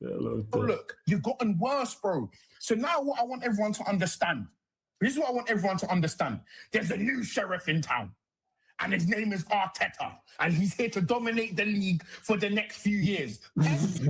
Look, you've gotten worse, bro. So now what I want everyone to understand. This is what I want everyone to understand. There's a new sheriff in town. And his name is Arteta. And he's here to dominate the league for the next few years. There's a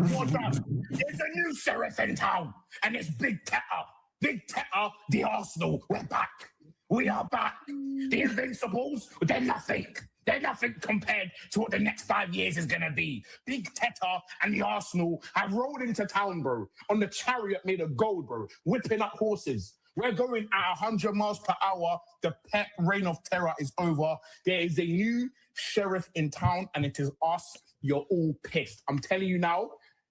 new sheriff in town. And it's Big Teta. Big Teta, the Arsenal. We're back. We are back. The Invincibles, they're nothing. They're nothing compared to what the next 5 years is going to be. Big Teta and the Arsenal have rolled into town, bro, on the chariot made of gold, bro, whipping up horses. We're going at 100 miles per hour. The Pep reign of terror is over. There is a new sheriff in town, and it is us. You're all pissed. I'm telling you now,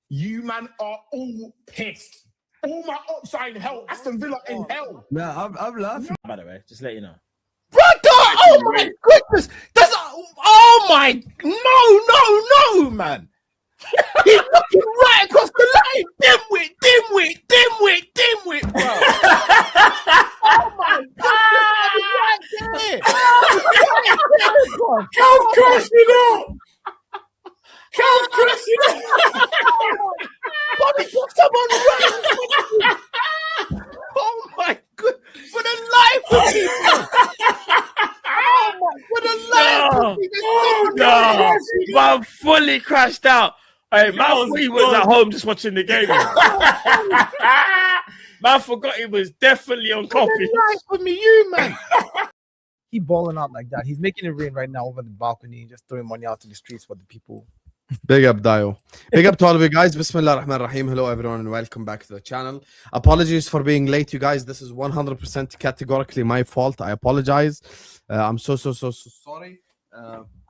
you man are all pissed. All my ops are in hell. Aston Villa in hell. Nah, I'm laughing. By the way, just let you know. Brother! Oh my goodness! That's oh my no, man! He's looking right across the line. Dimwit, bro. Oh my God! Right there. Cal's crashing out. Cal's crashing out. Bobby put someone right. Oh my God! For the life of people. For the life of people. No, man, fully crashed out. Hey, man, he was at home just watching the game. Man forgot he was definitely on coffee. For me, you man. He balling out like that. He's making it rain right now over the balcony, just throwing money out to the streets for the people. Big up, Dio. Big up to all of you guys. Bismillah ar-Rahman ar-Rahim. Hello, everyone, and welcome back to the channel. Apologies for being late, you guys. This is 100% categorically my fault. I apologize. I'm so sorry.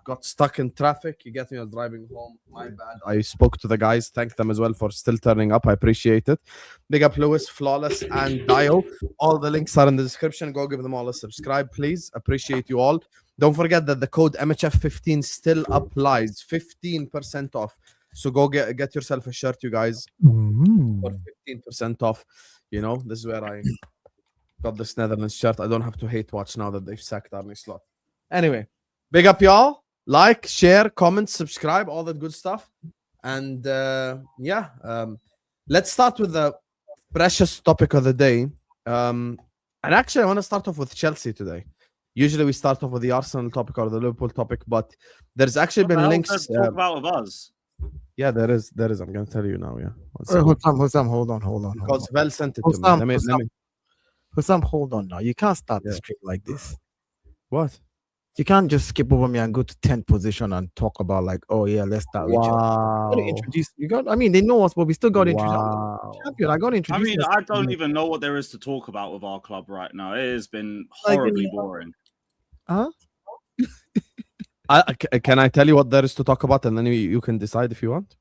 Got stuck in traffic. You get me? I was driving home. My bad. I spoke to the guys. Thank them as well for still turning up. I appreciate it. Big up, Lewis, Flawless, and Dio. All the links are in the description. Go give them all a subscribe, please. Appreciate you all. Don't forget that the code MHF15 still applies. 15% off. So go get yourself a shirt, you guys. For 15% off. You know, this is where I got this Netherlands shirt. I don't have to hate watch now that they've sacked Arne Slot. Anyway, big up, y'all. Like, share, comment, subscribe, all that good stuff. And let's start with the precious topic of the day. And actually, I want to start off with Chelsea today. Usually we start off with the Arsenal topic or the Liverpool topic, but there's actually been links. Talk about with us. Yeah, there is. I'm going to tell you now. Yeah. Hold on. Because Vel sent it to me. Hussam, hold on now. You can't start the stream like this. What? You can't just skip over me and go to 10th position and talk about like, oh yeah, let's start with I mean, they know us, but we still got to introduce champion. I got to introduce. I mean, I don't even know what there is to talk about with our club right now. It has been horribly boring. Huh? Can I tell you what there is to talk about, and then you can decide if you want?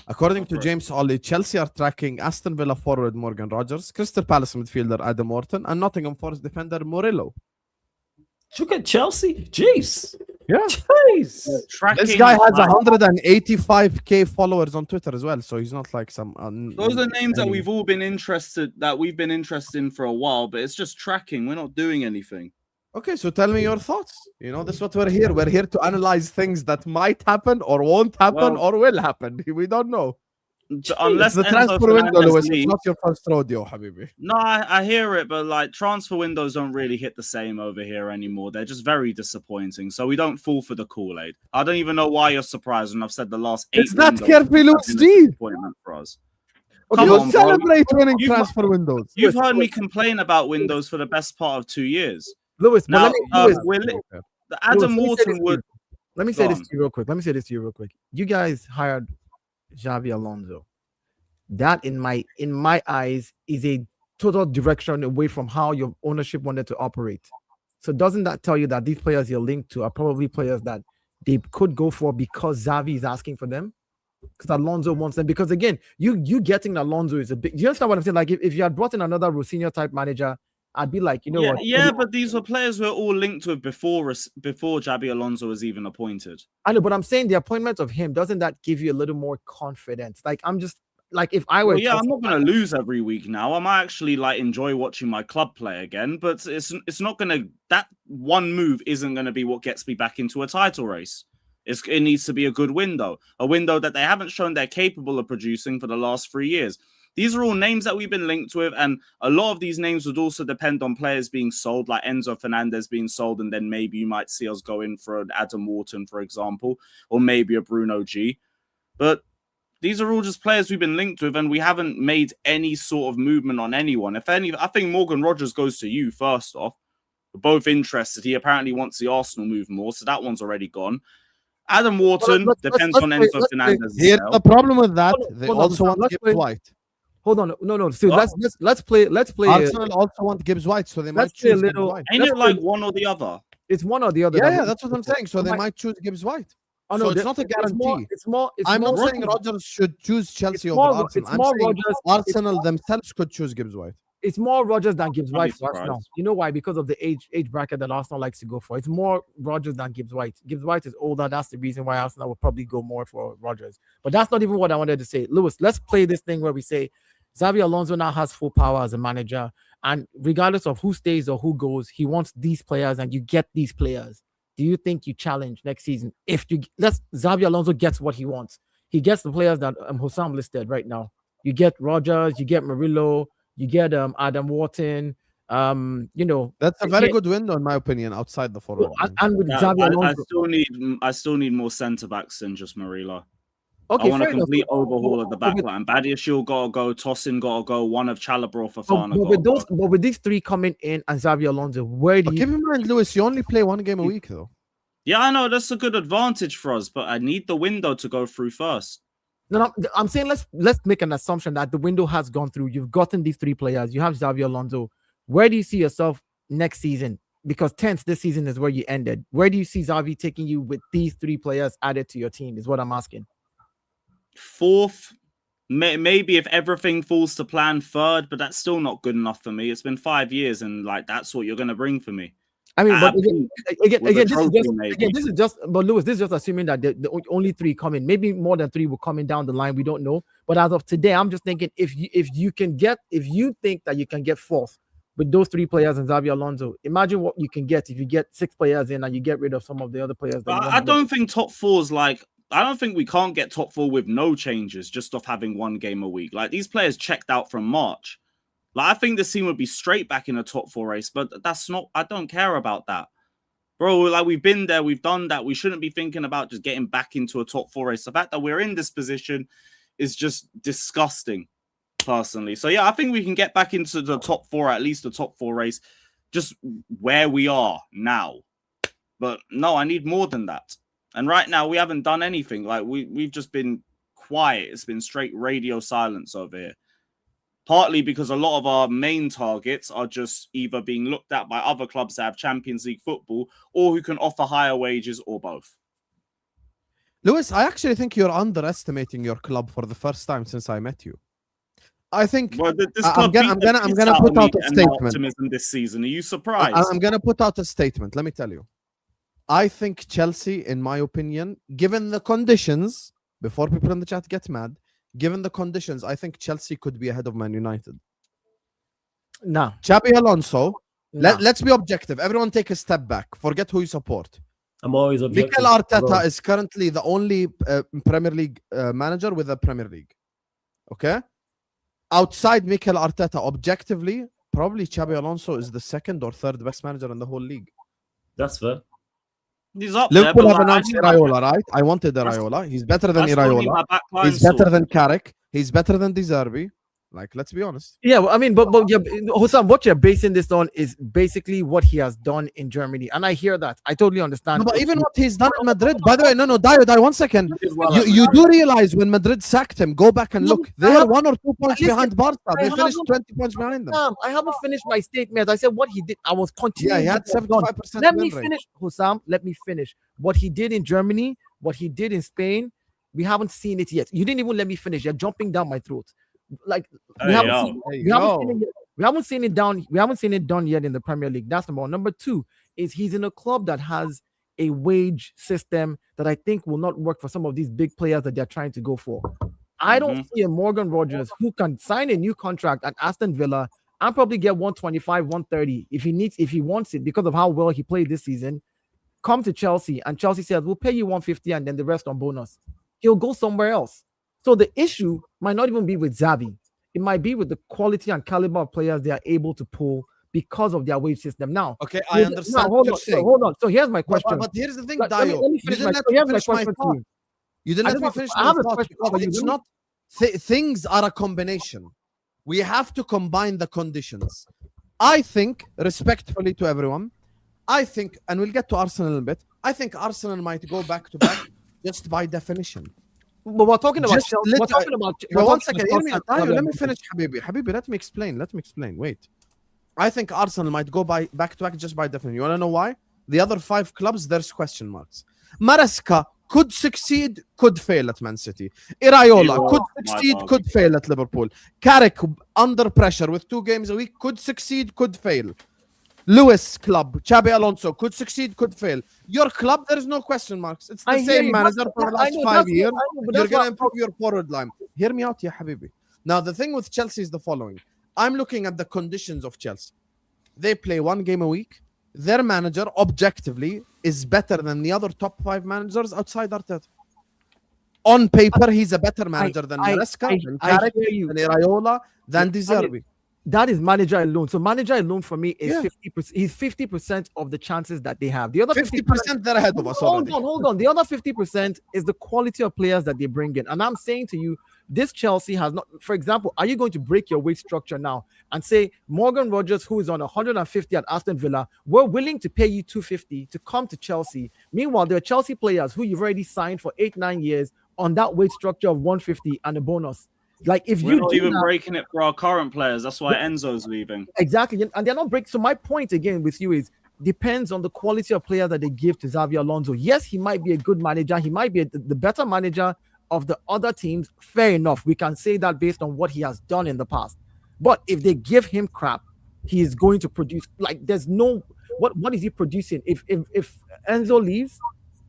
According to James Ollie, Chelsea are tracking Aston Villa forward Morgan Rogers, Crystal Palace midfielder Adam Morton, and Nottingham Forest defender Murillo. Look at Chelsea. Jeez. Yeah. Jeez. This guy has 185k followers on Twitter as well, so he's not like some. Those are names that we've been interested in for a while, but it's just tracking. We're not doing anything. Okay, so tell me your thoughts. You know, this is what we're here. We're here to analyze things that might happen or won't happen or will happen. We don't know. Unless the transfer window, Lewis, it's not your first rodeo, Habibi. No, I hear it, but like transfer windows don't really hit the same over here anymore. They're just very disappointing. So we don't fall for the Kool-Aid. I don't even know why you're surprised when I've said the last 8 It's not Kerpy Luke's disappointment for us. Come on, celebrate winning transfer windows. You've heard me complain about windows for the best part of 2 years. Lewis, now, Adam Morton would. Let me say this to you real quick. You guys hired Xabi Alonso. That in my eyes is a total direction away from how your ownership wanted to operate. So doesn't that tell you that these players you're linked to are probably players that they could go for because Xavi is asking for them? Because Alonso wants them. Because again, you getting Alonso is a big. Do you understand what I'm saying? Like if you had brought in another Rosinha type manager, I'd be like, you know what? Yeah, but these were players we're all linked with before Xabi Alonso was even appointed. I know, but I'm saying the appointment of him, doesn't that give you a little more confidence? Like, I'm just like, if I were, I'm not going to lose every week now. I might actually like enjoy watching my club play again, but it's not going to. That one move isn't going to be what gets me back into a title race. It needs to be a good window, a window that they haven't shown they're capable of producing for the last 3 years. These are all names that we've been linked with, and a lot of these names would also depend on players being sold, like Enzo Fernandez being sold, and then maybe you might see us go in for an Adam Wharton, for example, or maybe a Bruno G. But these are all just players we've been linked with, and we haven't made any sort of movement on anyone. If any, I think Morgan Rogers goes to you first off. We're both interested. He apparently wants the Arsenal move more, so that one's already gone. Adam Wharton depends on Enzo Fernandez. Here's the problem with that. They hold on, also want Gibbs White. Hold on, no. So let's play. Arsenal also want Gibbs White, so they might choose Gibbs White. Ain't it like one or the other? It's one or the other. Yeah, that's what I'm saying. So they might choose Gibbs White. Oh, no, so it's not a guarantee. I'm not saying Rodgers should choose Chelsea over Arsenal. I'm saying Arsenal themselves could choose Gibbs White. It's more Rodgers than Gibbs White for Arsenal. You know why? Because of the age bracket that Arsenal likes to go for. It's more Rodgers than Gibbs White. Gibbs White is older. That's the reason why Arsenal will probably go more for Rodgers. But that's not even what I wanted to say. Lewis, let's play this thing where we say Xabi Alonso now has full power as a manager. And regardless of who stays or who goes, he wants these players and you get these players. Do you think you challenge next season? Xabi Alonso gets what he wants. He gets the players that Hossam listed right now. You get Rodgers, you get Murillo, you get Adam Wharton. That's a very good window in my opinion. Outside the forward, and with Xabi Alonso, I still need more centre backs than just Murillo. Okay, I want a complete overhaul of the back line. Badiashile gotta go, Tosin gotta go, one of Chalobah or Fofana but with these three coming in and Xabi Alonso, where do you keep in mind, Lewis? You only play one game a week, though. Yeah, I know that's a good advantage for us, but I need the window to go through first. No, I'm saying let's make an assumption that the window has gone through. You've gotten these three players. You have Xabi Alonso. Where do you see yourself next season? Because 10th this season is where you ended. Where do you see Xavi taking you with these three players added to your team? Is what I'm asking. 4th, maybe if everything falls to plan, 3rd, but that's still not good enough for me. It's been 5 years, and like that's what you're gonna bring for me. I mean, but this is just. But Lewis, this is just assuming that the only three coming. Maybe more than three will coming down the line. We don't know. But as of today, I'm just thinking if you think that you can get 4th with those three players and Xabi Alonso, imagine what you can get if you get 6 players in and you get rid of some of the other players. I don't think top 4's like. I don't think we can't get top 4 with no changes just off having one game a week. Like these players checked out from March. Like I think this team would be straight back in a top 4 race, but that's not. I don't care about that, bro. Like we've been there, we've done that. We shouldn't be thinking about just getting back into a top 4 race. The fact that we're in this position is just disgusting, personally. So yeah, I think we can get back into the top 4, at least the top 4 race, just where we are now. But no, I need more than that. And right now, we haven't done anything. Like we've just been quiet. It's been straight radio silence over here. Partly because a lot of our main targets are just either being looked at by other clubs that have Champions League football or who can offer higher wages or both. Lewis, I actually think you're underestimating your club for the first time since I met you. I think I'm gonna put out a statement. Optimism this season. Are you surprised? I'm gonna put out a statement. Let me tell you. I think Chelsea, in my opinion, given the conditions, before people in the chat get mad, given the conditions, I think Chelsea could be ahead of Man United. No. Xabi Alonso, let's be objective. Everyone take a step back. Forget who you support. I'm always objective. Mikel Arteta is currently the only Premier League manager with a Premier League. Okay? Outside Mikel Arteta, objectively, probably Xabi Alonso is the 2nd or 3rd best manager in the whole league. That's fair. He's up Liverpool there, have announced Iraola, right? I wanted Iraola. He's better than Iraola. He's better than Carrick. He's better than De Zerbi. Like, let's be honest. Yeah, well, I mean, but yeah, Hossam, what you're basing this on is basically what he has done in Germany, and I hear that. I totally understand. No, but even what he's done in Madrid, by the way, Dio, 1 second. You do realize when Madrid sacked him, go back and look. They are 1 or 2 points behind Barca. They finished 20 points behind them. I haven't finished my statement. I said what he did. I was continuing. Yeah, he had 75%. Let me finish, Hossam. Let me finish. What he did in Germany, what he did in Spain, we haven't seen it yet. You didn't even let me finish. You're jumping down my throat. Like we haven't seen it done yet in the Premier League. That's number one. Number 2 is he's in a club that has a wage system that I think will not work for some of these big players that they're trying to go for. I don't see a Morgan Rogers who can sign a new contract at Aston Villa and probably get 125, 130 if he wants it because of how well he played this season. come to Chelsea and Chelsea says, we'll pay you 150 and then the rest on bonus, he'll go somewhere else. So the issue might not even be with Xavi. It might be with the quality and caliber of players they are able to pull because of their wage system. Now, Okay, I understand hold what you're on, saying. hold on. So here's my question. But here's the thing, Let Dio. me You finish didn't my, let so me here's my finish my question to thought. you. You didn't I let just me want- finish I my have a thought question because for you. it's Let me- not things are a combination. We have to combine the conditions. I think, respectfully to everyone, I think, and we'll get to Arsenal in a bit. I think Arsenal might go back to back just by definition. But we're talking about Just Chelsea. let- We're talking about. But we're one talking second, about hear me. Chelsea Tayo, and let me Xavi. finish, Habibi. Habibi, let me explain. Wait. I think Arsenal might go back to back just by definition. You want to know why? The other 5 clubs, there's question marks. Maresca could succeed, could fail at Man City. Iraola could succeed, could fail at Liverpool. Carrick, under pressure with 2 games a week, could succeed, could fail. Lewis club, Xabi Alonso could succeed, could fail. Your club, there is no question marks. It's the I hear same you. manager for the last 5 years. But You're that's going what- to improve your forward line. Hear me out, ya Habibi. Now, the thing with Chelsea is the following. I'm looking at the conditions of Chelsea. They play 1 game a week. Their manager, objectively, is better than the other top 5 managers outside Arteta. On paper, he's a better manager than Maresca, than Carrick, hear you. than Iraola, than De Zerbi. That is manager alone. So manager alone for me is Yeah. 50%. He's 50% of the chances that they have. The other 50% they're ahead of us already. Hold on. The other 50% is the quality of players that they bring in. And I'm saying to you, this Chelsea has not, for example, are you going to break your wage structure now and say Morgan Rogers, who is on 150 at Aston Villa, we're willing to pay you 250 to come to Chelsea. Meanwhile, there are Chelsea players who you've already signed for 8-9 years on that wage structure of 150 and a bonus. Like if We're you not do even that, breaking it for our current players. That's why Enzo's leaving. exactly, and they're not break. So my point again with you is depends on the quality of player that they give to Xavi Alonso. Yes, he might be a good manager. He might be the better manager of the other teams. Fair enough. We can say that based on what he has done in the past. But if they give him crap, he is going to produce. Like there's no what is he producing? If Enzo leaves,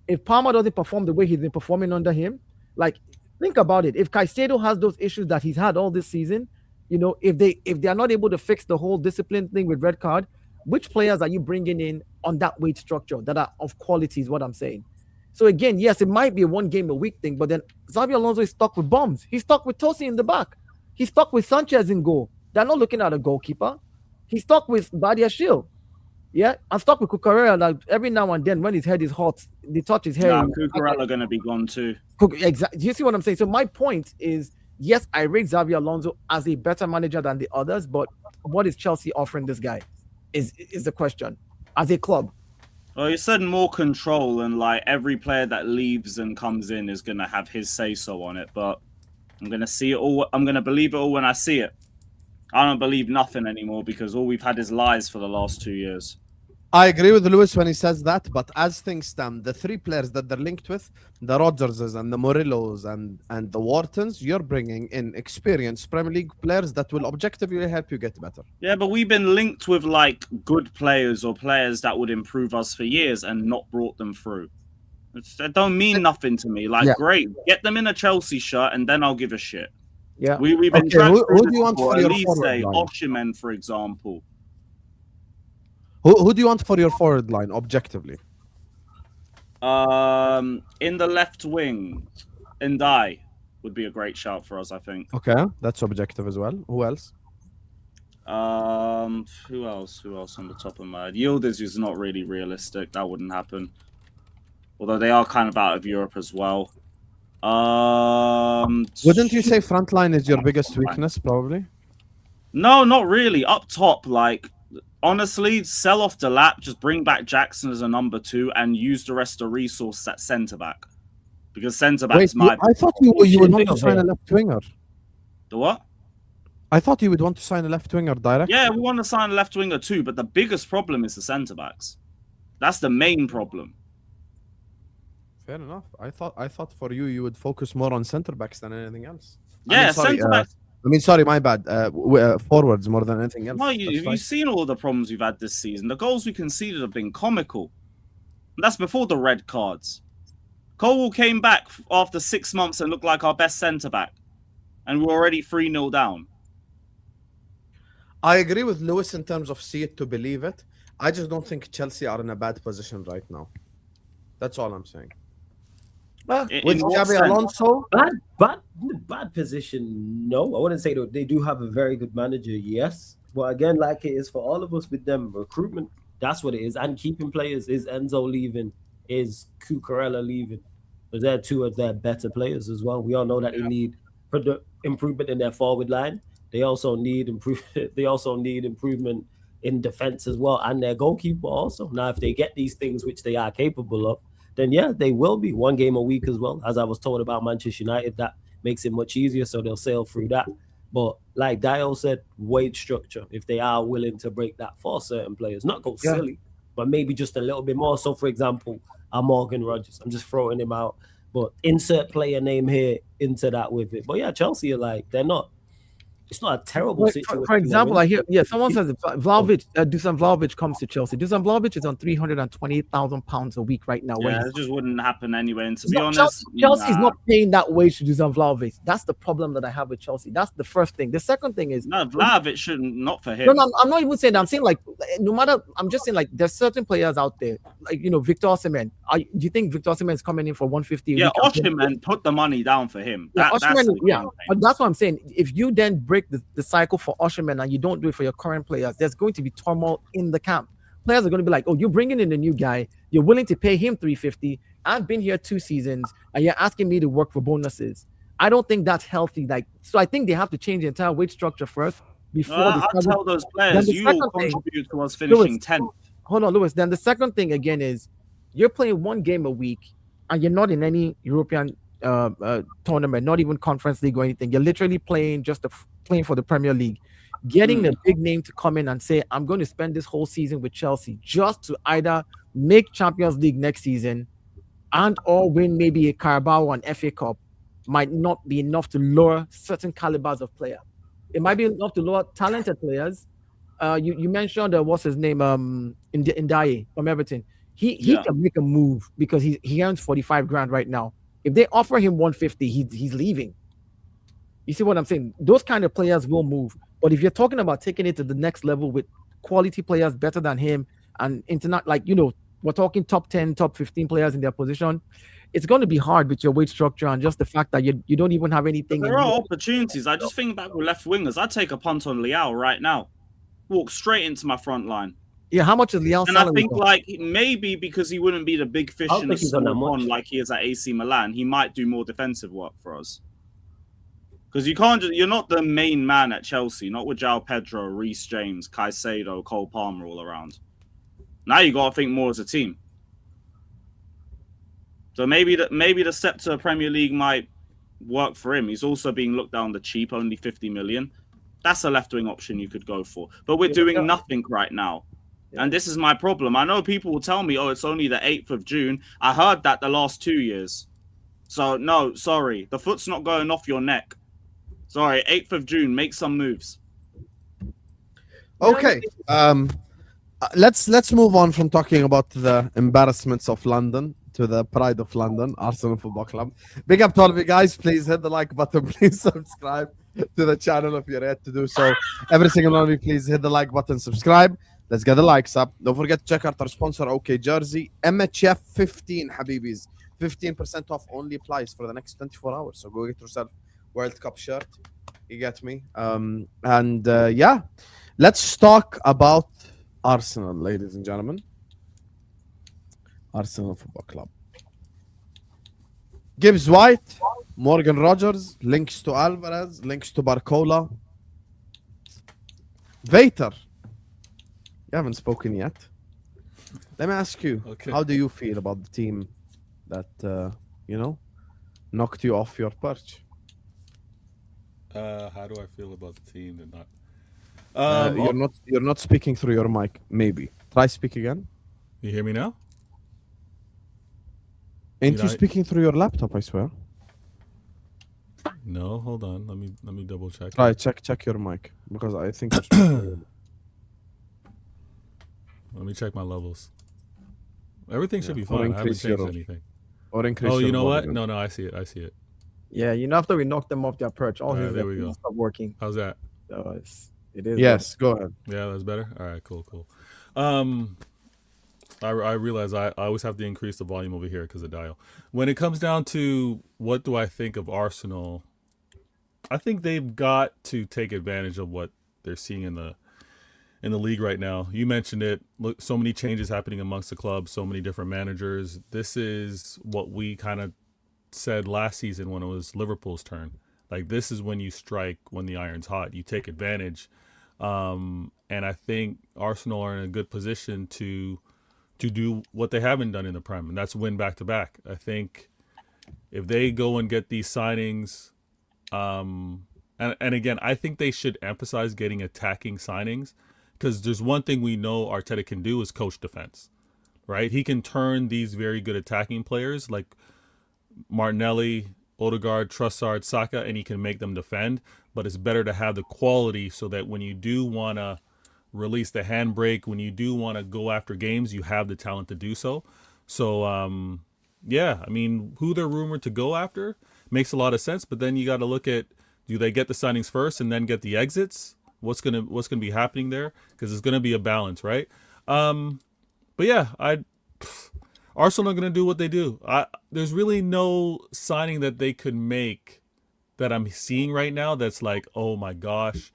if Palmer doesn't perform the way he's been performing under him, like think about it. If Caicedo has those issues that he's had all this season, you know, if they are not able to fix the whole discipline thing with red card, which players are you bringing in on that wage structure that are of quality is what I'm saying. So again, yes, it might be a 1 game a week thing, but then Xabi Alonso is stuck with bombs. He's stuck with Tosi in the back. He's stuck with Sanchez in goal. They're not looking at a goalkeeper. He's stuck with Badia Shield. Yeah, I'm stuck with Cucurella. Like every now and then, when his head is hot, they touch his hair. Nah, Cucurella going to be gone too. Exactly. Do you see what I'm saying? So my point is, yes, I rate Xabi Alonso as a better manager than the others, but what is Chelsea offering this guy? Is the question as a club? Well, you said more control, and like every player that leaves and comes in is going to have his say so on it. But I'm going to see it all. I'm going to believe it all when I see it. I don't believe nothing anymore because all we've had is lies for the last 2 years. I agree with Lewis when he says that, but as things stand, the 3 players that they're linked with, the Rodgerses and the Murillos and the Whartons, you're bringing in experienced Premier League players that will objectively help you get better. Yeah, but we've been linked with like good players or players that would improve us for years and not brought them through. That don't mean nothing to me. Like, great, get them in a Chelsea shirt and then I'll give a shit. Yeah, we've been okay, who do you want for your forward line? Osimhen, for example. Who do you want for your forward line, objectively? In the left wing, Ndai would be a great shout for us, I think. Okay, that's objective as well. Who else? Who else? Who else on the top of my head? Yildiz is not really realistic. That wouldn't happen. Although they are kind of out of Europe as well. Wouldn't you say front line is your biggest weakness, probably? No, not really. Up top, like, honestly, sell off Delap, just bring back Jackson as a number 2 and use the rest of the resource at centre-back. Because centre-back is my... I thought you would want to sign a left winger. The what? I thought you would want to sign a left winger directly. Yeah, we want to sign a left winger too, but the biggest problem is the centre-backs. That's the main problem. Fair enough. I thought for you would focus more on centre-backs than anything else. Yeah, centre-backs. Sorry, my bad. Forwards more than anything else. No, you've seen all the problems we've had this season. The goals we conceded have been comical. And that's before the red cards. Colwell came back after 6 months and looked like our best centre-back. And we're already 3-0 down. I agree with Lewis in terms of see it to believe it. I just don't think Chelsea are in a bad position right now. That's all I'm saying. In With what Xabi sense? Alonso, Bad position. No, I wouldn't say that they do have a very good manager. Yes, but again, like it is for all of us with them, recruitment. That's what it is, and keeping players. Is Enzo leaving? Is Cucurella leaving? But they're two of their better players as well. We all know that they need improvement in their forward line. They also need improvement in defense as well, and their goalkeeper also. Now, if they get these things, which they are capable of, then yeah, they will be one game a week as well. As I was told about Manchester United, that makes it much easier, so they'll sail through that. But like Dio said, wage structure, if they are willing to break that for certain players, not go silly, but maybe just a little bit more. So, for example, Morgan Rogers, I'm just throwing him out, but insert player name here into that with it. But yeah, Chelsea are like, they're not. It's not a terrible situation. For example, I hear someone says Vlahovic, Dusan Vlahovic comes to Chelsea. Dusan Vlahovic is on £320,000 a week right now. Yeah, it just wouldn't happen anyway. And to be honest, Chelsea's not paying that wage to Dusan Vlahovic. That's the problem that I have with Chelsea. That's the first thing. The second thing is Vlahovic shouldn't, not for him. No, I'm not even saying that. I'm saying like no matter. I'm just saying like there's certain players out there like Victor Osimhen. Do you think Victor Osimhen is coming in for 150? Yeah, Osimhen, put the money down for him. But that's what I'm saying. If you then break the cycle for Osimhen and you don't do it for your current players, there's going to be turmoil in the camp. Players are going to be like, oh, you're bringing in a new guy, you're willing to pay him 350. I've been here 2 seasons and you're asking me to work for bonuses. I don't think that's healthy. So I think they have to change the entire wage structure first before I tell those players you will contribute to us finishing 10th. Hold on, Lewis. Then the second thing again is you're playing 1 game a week and you're not in any European tournament, not even Conference League or anything. You're literally playing playing for the Premier League. Getting a big name to come in and say, I'm going to spend this whole season with Chelsea just to either make Champions League next season and or win maybe a Carabao and FA Cup might not be enough to lure certain calibers of player. It might be enough to lure talented players. You mentioned what's his name, Ndiaye from Everton. He can make a move because he earns 45 grand right now. If they offer him 150, he's leaving. You see what I'm saying? Those kind of players will move. But if you're talking about taking it to the next level with quality players better than him and we're talking top 10, top 15 players in their position, it's going to be hard with your wage structure and just the fact that you don't even have anything. There are opportunities. I just think back with left wingers. I'd take a punt on Leao right now. Walk straight into my front line. Yeah, how much is Leao's salary? And I think like maybe because he wouldn't be the big fish in the small pond like he is at AC Milan, he might do more defensive work for us. Because you're not the main man at Chelsea, not with João Pedro, Reece James, Caicedo, Cole Palmer all around. Now you got to think more as a team. So maybe the step to Premier League might work for him. He's also being looked down the cheap, only 50 million. That's a left wing option you could go for. But we're doing nothing right now. Yeah. And this is my problem. I know people will tell me, oh, it's only the 8th of June. I heard that the last 2 years. So no, sorry. The foot's not going off your neck. Sorry, 8th of June, make some moves. Okay. Let's move on from talking about the embarrassments of London to the pride of London, Arsenal Football Club. Big up to all of you guys. Please hit the like button. Please subscribe to the channel if you're yet to do so. Every single one of you, please hit the like button, subscribe. Let's get the likes up. Don't forget to check out our sponsor, OK Jersey. MHF 15, Habibis. 15% off only applies for the next 24 hours. So go get yourself World Cup shirt. You get me? Yeah. Let's talk about Arsenal, ladies and gentlemen. Arsenal Football Club. Gibbs White, Morgan Rogers, links to Alvarez, links to Barcola. Vater. You haven't spoken yet. Let me ask you, how do you feel about the team that, knocked you off your perch? How do I feel about the team that not? You're not speaking through your mic. Maybe try speak again. You hear me now? Ain't you speaking through your laptop? I swear. No, hold on. Let me double check. Try check your mic because I think. You're Let me check my levels. Everything should be fine. I haven't changed anything. Or increase. Oh, you know what? No, I see it. Yeah, after we knocked them off their perch, all his there we go. Stopped working. How's that? It is. Yes, go ahead. Yeah, that's better. All right, cool. I realize I always have to increase the volume over here because of Dio. When it comes down to what do I think of Arsenal, I think they've got to take advantage of what they're seeing in the league right now. You mentioned it. Look, so many changes happening amongst the club, so many different managers. This is what we kind of said last season when it was Liverpool's turn. Like, this is when you strike when the iron's hot. You take advantage. And I think Arsenal are in a good position to do what they haven't done in the Prem, and that's win back-to-back. I think if they go and get these signings, and again, I think they should emphasize getting attacking signings, because there's one thing we know Arteta can do is coach defense, right? He can turn these very good attacking players like Martinelli, Odegaard, Trossard, Saka, and he can make them defend. But it's better to have the quality so that when you do want to release the handbrake, when you do want to go after games, you have the talent to do so. So, yeah, I mean, who they're rumored to go after makes a lot of sense. But then you got to look at, do they get the signings first and then get the exits? What's gonna be happening there? Because it's gonna be a balance, right? But yeah, Arsenal are gonna do what they do. There's really no signing that they could make that I'm seeing right now that's oh my gosh,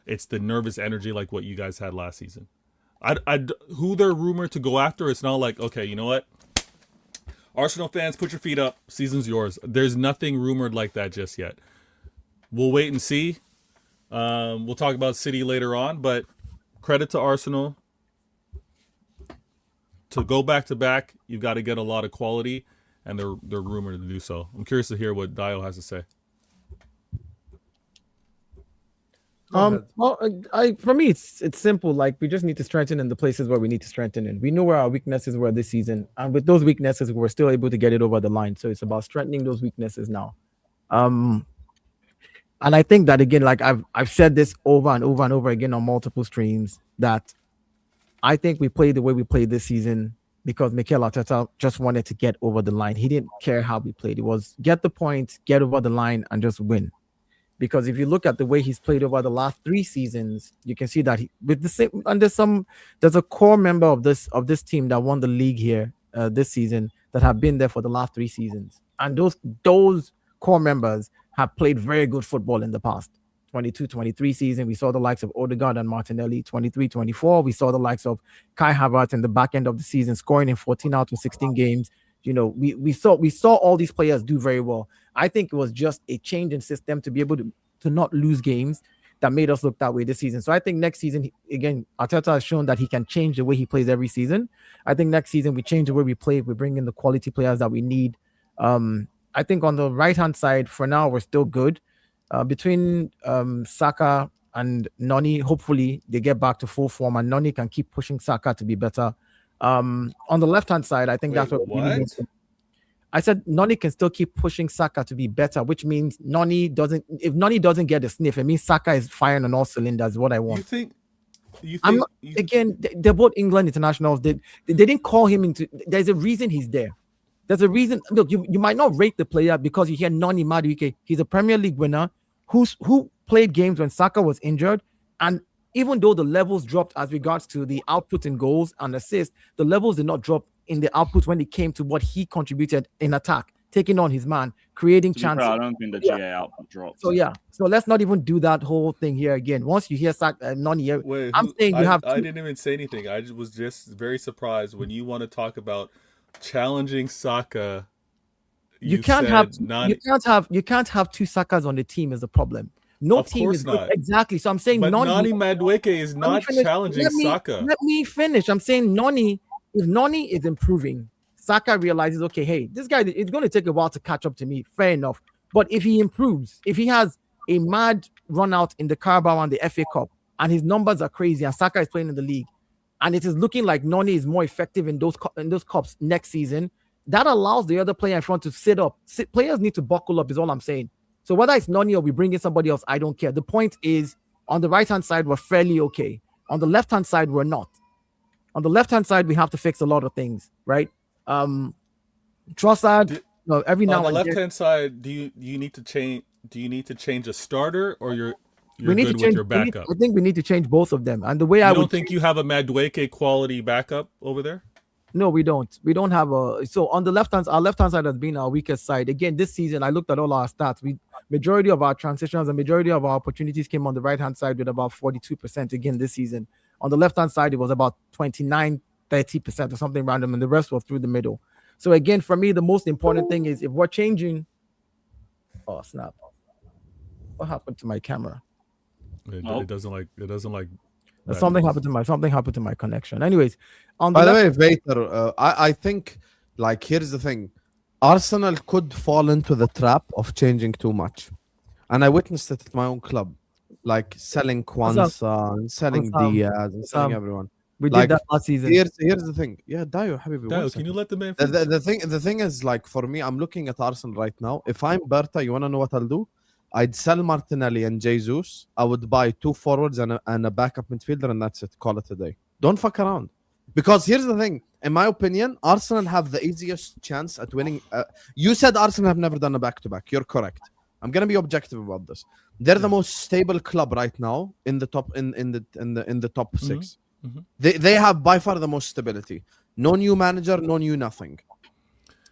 it's the nervous energy like what you guys had last season. Who they're rumored to go after, it's not okay, you know what? Arsenal fans, put your feet up. Season's yours. There's nothing rumored like that just yet. We'll wait and see. We'll talk about City later on, but credit to Arsenal. To go back-to-back, you've got to get a lot of quality, and they're rumored to do so. I'm curious to hear what Dio has to say. Well, for me, it's simple. We just need to strengthen in the places where we need to strengthen in. We know where our weaknesses were this season, and with those weaknesses, we're still able to get it over the line. So it's about strengthening those weaknesses now. And I think that, again, I've said this over and over and over again on multiple streams, that I think we played the way we played this season because Mikel Arteta just wanted to get over the line. He didn't care how we played. It was get the point, get over the line, and just win. Because if you look at the way he's played over the last 3 seasons, you can see that with the same, and there's a core member of this team that won the league here this season that have been there for the last 3 seasons, and those core members have played very good football in the past. 22-23 season, we saw the likes of Odegaard and Martinelli. 23-24, we saw the likes of Kai Havertz in the back end of the season, scoring in 14 out of 16 games. You know, we saw all these players do very well. I think it was just a change in system to be able to not lose games that made us look that way this season. So I think next season, again, Arteta has shown that he can change the way he plays every season. I think next season we change the way we play. We bring in the quality players that we need. I think on the right-hand side, for now, we're still good. Between Saka and Noni, hopefully they get back to full form and Noni can keep pushing Saka to be better. On the left-hand side, I think that's what I said. Noni can still keep pushing Saka to be better, which means if Noni doesn't get a sniff, it means Saka is firing on all cylinders. What I want. Again, they're both England internationals. They didn't call him into. There's a reason he's there. There's a reason. Look, you might not rate the player because you hear Noni Madueke. He's a Premier League winner who played games when Saka was injured. And even though the levels dropped as regards to the output in goals and assists, the levels did not drop in the output when it came to what he contributed in attack, taking on his man, creating chances. I don't think the GA output dropped. So let's not even do that whole thing here again. Once you hear Noni, I'm saying you have. I didn't even say anything. I was just very surprised when you want to talk about challenging Saka. You can't have 2 Sakas on the team is the problem. No of team is good. Not. Exactly. So I'm saying Noni Madueke is not challenging Saka. Let me finish. I'm saying if Noni is improving, Saka realizes, okay, hey, this guy, it's going to take a while to catch up to me. Fair enough. But if he improves, if he has a mad run out in the Carabao and the FA Cup, and his numbers are crazy, and Saka is playing in the league, and it is looking like Noni is more effective in those cups next season, that allows the other player in front to sit up. Players need to buckle up, is all I'm saying. So whether it's Noni or we bring in somebody else, I don't care. The point is, on the right-hand side, we're fairly okay. On the left-hand side, we're not. On the left-hand side, we have to fix a lot of things, right? Trossard, every now and then. On the left-hand side, do you need to change? Do you need to change a starter, or you're good with your backup? I think we need to change both of them. And the way I don't think you have a Madueke quality backup over there. No, we don't. We don't have a. So on the left hand, our left hand side has been our weakest side. Again, this season, I looked at all our stats. Majority of our transitions and majority of our opportunities came on the right hand side with about 42%. Again, this season, on the left hand side, it was about 29-30% or something random, and the rest was through the middle. So again, for me, the most important thing is if we're changing. Oh snap! What happened to my camera? It doesn't like. Something happened to my connection. Anyways, on the By the left, way, Vader, I think, like, here's the thing. Arsenal could fall into the trap of changing too much. And I witnessed it at my own club. Like, selling Kwanzaa and selling Diaz and selling everyone. we like, did that last season. Here's the thing. Yeah, Dio, Habibi. Dio, can you let the man The thing is, like, for me, I'm looking at Arsenal right now. If I'm Berta, you want to know what I'll do? I'd sell Martinelli and Jesus. I would buy 2 forwards and a backup midfielder, and that's it. Call it a day. Don't fuck around. Because here's the thing. In my opinion, Arsenal have the easiest chance at winning. You said Arsenal have never done a back-to-back. You're correct. I'm gonna be objective about this. They're the most stable club right now in the top in the top 6. Mm-hmm. They have by far the most stability. No new manager, no new nothing.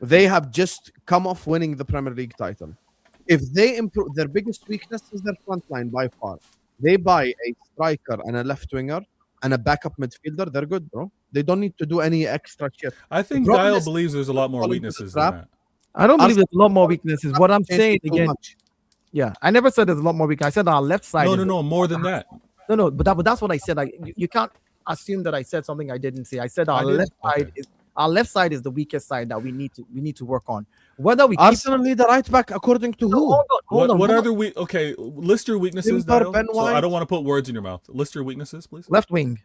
They have just come off winning the Premier League title. If they improve, their biggest weakness is their front line by far. They buy a striker and a left winger and a backup midfielder. They're good, bro. They don't need to do any extra shit. I think Dio believes there's a lot more weaknesses than that. I don't believe there's a lot more weaknesses. What I'm saying again, much. yeah, I never said there's a lot more weakness. I said our left side. No, more than that. No, but that's what I said. You can't assume that I said something I didn't say. I said our left side is the weakest side that we need to work on. Whether we Arsenal need the right back according to who? Hold on. What other okay? List your weaknesses. Timber, Dio. Ben So I White. don't want to put words in your mouth. List your weaknesses, please. Left wing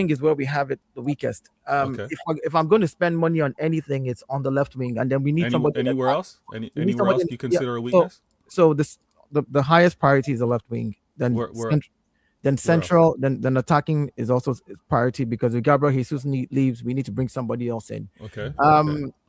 is where we have it the weakest. Okay. If I'm going to spend money on anything, it's on the left wing, and then we need somebody anywhere else. Anywhere else you consider a weakness? So the highest priority is the left wing. Then central, then attacking is also priority because if Gabriel Jesus leaves, we need to bring somebody else in. Okay.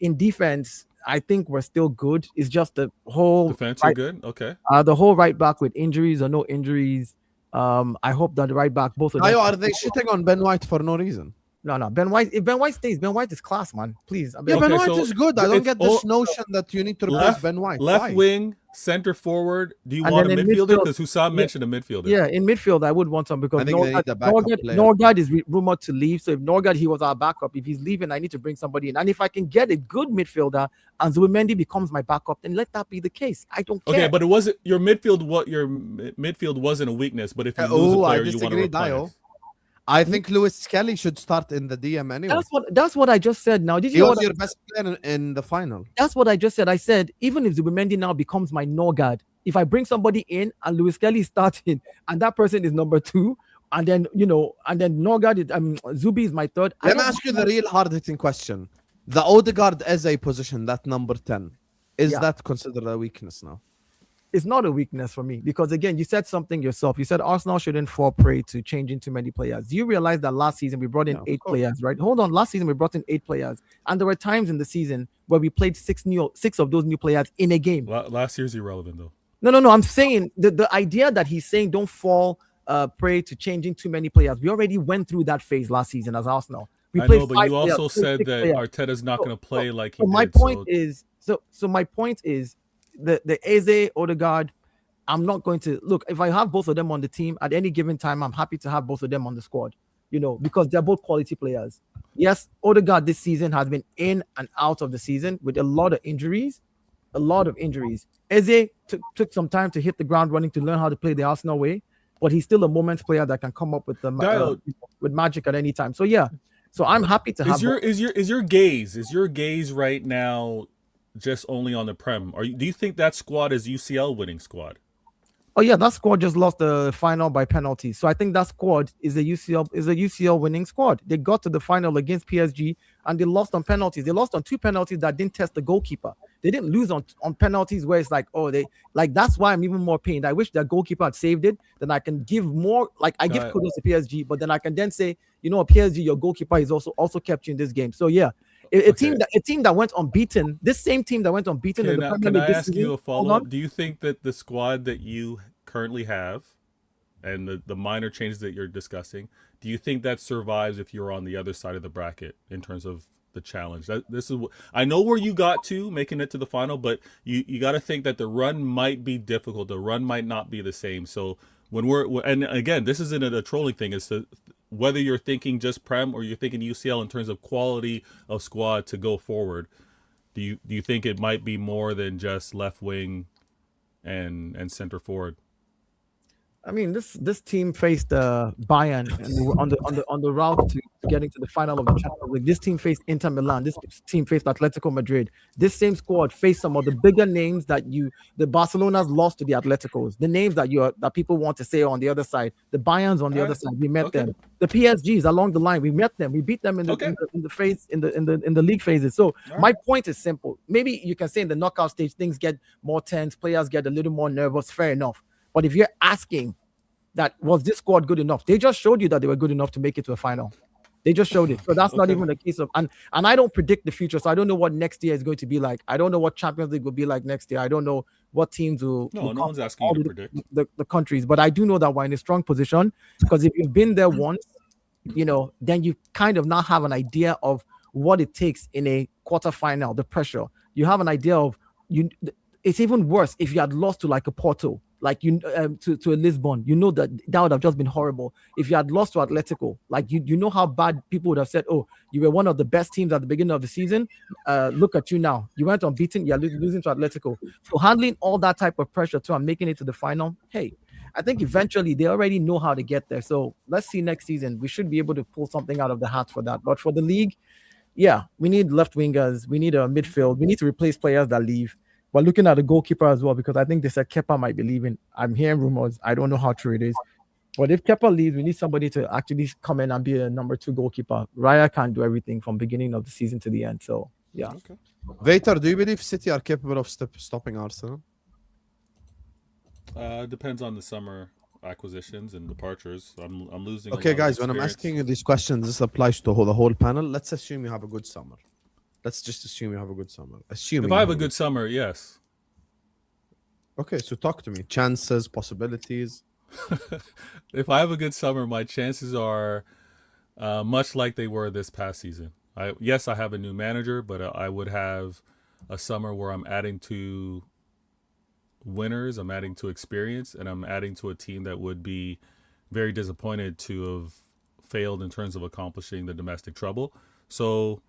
In defense, I think we're still good. It's just the whole defense. You're good. Okay. The whole right back with injuries or no injuries. I hope that the right back both of them. Are they shitting on Ben White for no reason? No. Ben White. If Ben White stays, Ben White is class, man. Please. Ben White is good. I don't get this notion that you need to replace Ben White. Left wing, center forward. Do you want a midfielder? Because Hussam mentioned a midfielder. Yeah, in midfield, I would want some because Norgard is rumored to leave. So if Norgard, he was our backup. If he's leaving, I need to bring somebody in. And if I can get a good midfielder and Zubimendi becomes my backup, then let that be the case. I don't care. Okay, but it wasn't your midfield. What your midfield wasn't a weakness, but if you lose a player, you want to replace. I think Lewis Kelly should start in the DM anyway. That's what I just said. Now, did you? He was your best player in the final. That's what I just said. I said even if Zubimendi now becomes my Norgard, if I bring somebody in and Lewis Kelly is starting, and that person is number 2, and then Norgard is Zubi is my 3rd. Let me ask you the real hard-hitting question: the Odegaard as a position, that number 10, is that considered a weakness now? It's not a weakness for me because again, you said something yourself. You said Arsenal shouldn't fall prey to changing too many players. Do you realize that last season we brought in 8 players, right? Hold on, last season we brought in 8 players, and there were times in the season where we played 6 of those new players in a game. Last year's irrelevant though. No. I'm saying the idea that he's saying don't fall prey to changing too many players. We already went through that phase last season as Arsenal. I know, but you also said that Arteta's not going to play like he did. My point is the Eze, Odegaard, I'm not going to look. If I have both of them on the team at any given time, I'm happy to have both of them on the squad, because they're both quality players. Yes, Odegaard this season has been in and out of the season with a lot of injuries. Eze took some time to hit the ground running to learn how to play the Arsenal way, but he's still a moment player that can come up with with magic at any time. So yeah, so I'm happy to have. Is your gaze right now just only on the Prem? Do you think that squad is UCL winning squad? Oh yeah, that squad just lost the final by penalty. So I think that squad is a UCL winning squad. They got to the final against PSG and they lost on penalties. They lost on 2 penalties that didn't test the goalkeeper. They didn't lose on penalties where it's that's why I'm even more pained. I wish that goalkeeper had saved it. Then I can give more. I give kudos to PSG, but then I can then say, PSG, your goalkeeper is also kept you in this game. So yeah. A team that went unbeaten, this same team that went unbeaten in the Premier League. Can I ask you a follow-up? Do you think that the squad that you currently have and the minor changes that you're discussing, do you think that survives if you're on the other side of the bracket in terms of the challenge. This is I know where you got to making it to the final, but you got to think that the run might be difficult. The run might not be the same. So when and again, this isn't a trolling thing. It's whether you're thinking just Prem or you're thinking UCL in terms of quality of squad to go forward. Do you think it might be more than just left wing and center forward? I mean, this team faced Bayern on the route to getting to the final of the Champions League. This team faced Inter Milan. This team faced Atletico Madrid. This same squad faced some of the bigger names that the Barcelona's lost to the Atleticos. The names that people want to say on the other side. The Bayerns on the other side. We met them. The PSGs along the line. We met them. We beat them in the league phases. So my point is simple. Maybe you can say in the knockout stage things get more tense. Players get a little more nervous. Fair enough. But if you're asking that was this squad good enough, they just showed you that they were good enough to make it to a final. They just showed it. So that's not even a case of and I don't predict the future. So I don't know what next year is going to be like. I don't know what Champions League will be like next year. I don't know what teams will. No one's asking you to predict the countries, but I do know that we're in a strong position because if you've been there once, then you kind of now have an idea of what it takes in a quarterfinal, the pressure. You have an idea of it's even worse if you had lost to like a Porto. Like to a Lisbon, that would have just been horrible. If you had lost to Atletico, like you know how bad people would have said, "Oh, you were one of the best teams at the beginning of the season. Look at you now. You went unbeaten. You're losing to Atletico." So handling all that type of pressure too and making it to the final, hey, I think eventually they already know how to get there. So let's see next season. We should be able to pull something out of the hat for that. But for the league, yeah, we need left wingers. We need a midfield. We need to replace players that leave. But looking at the goalkeeper as well, because I think they said Kepa might be leaving. I'm hearing rumors. I don't know how true it is. But if Kepa leaves, we need somebody to actually come in and be a number 2 goalkeeper. Raya can't do everything from beginning of the season to the end. So, yeah. Okay. Vader, do you believe City are capable of stopping Arsenal? Depends on the summer acquisitions and departures. I'm losing. Okay, guys, when I'm asking you these questions, this applies to the whole panel. Let's assume you have a good summer. Let's just assume you have a good summer. If I have a good summer, yes. Okay, so talk to me. Chances, possibilities. If I have a good summer, my chances are much like they were this past season. Yes, I have a new manager, but I would have a summer where I'm adding to winners, I'm adding to experience, and I'm adding to a team that would be very disappointed to have failed in terms of accomplishing the domestic trouble. So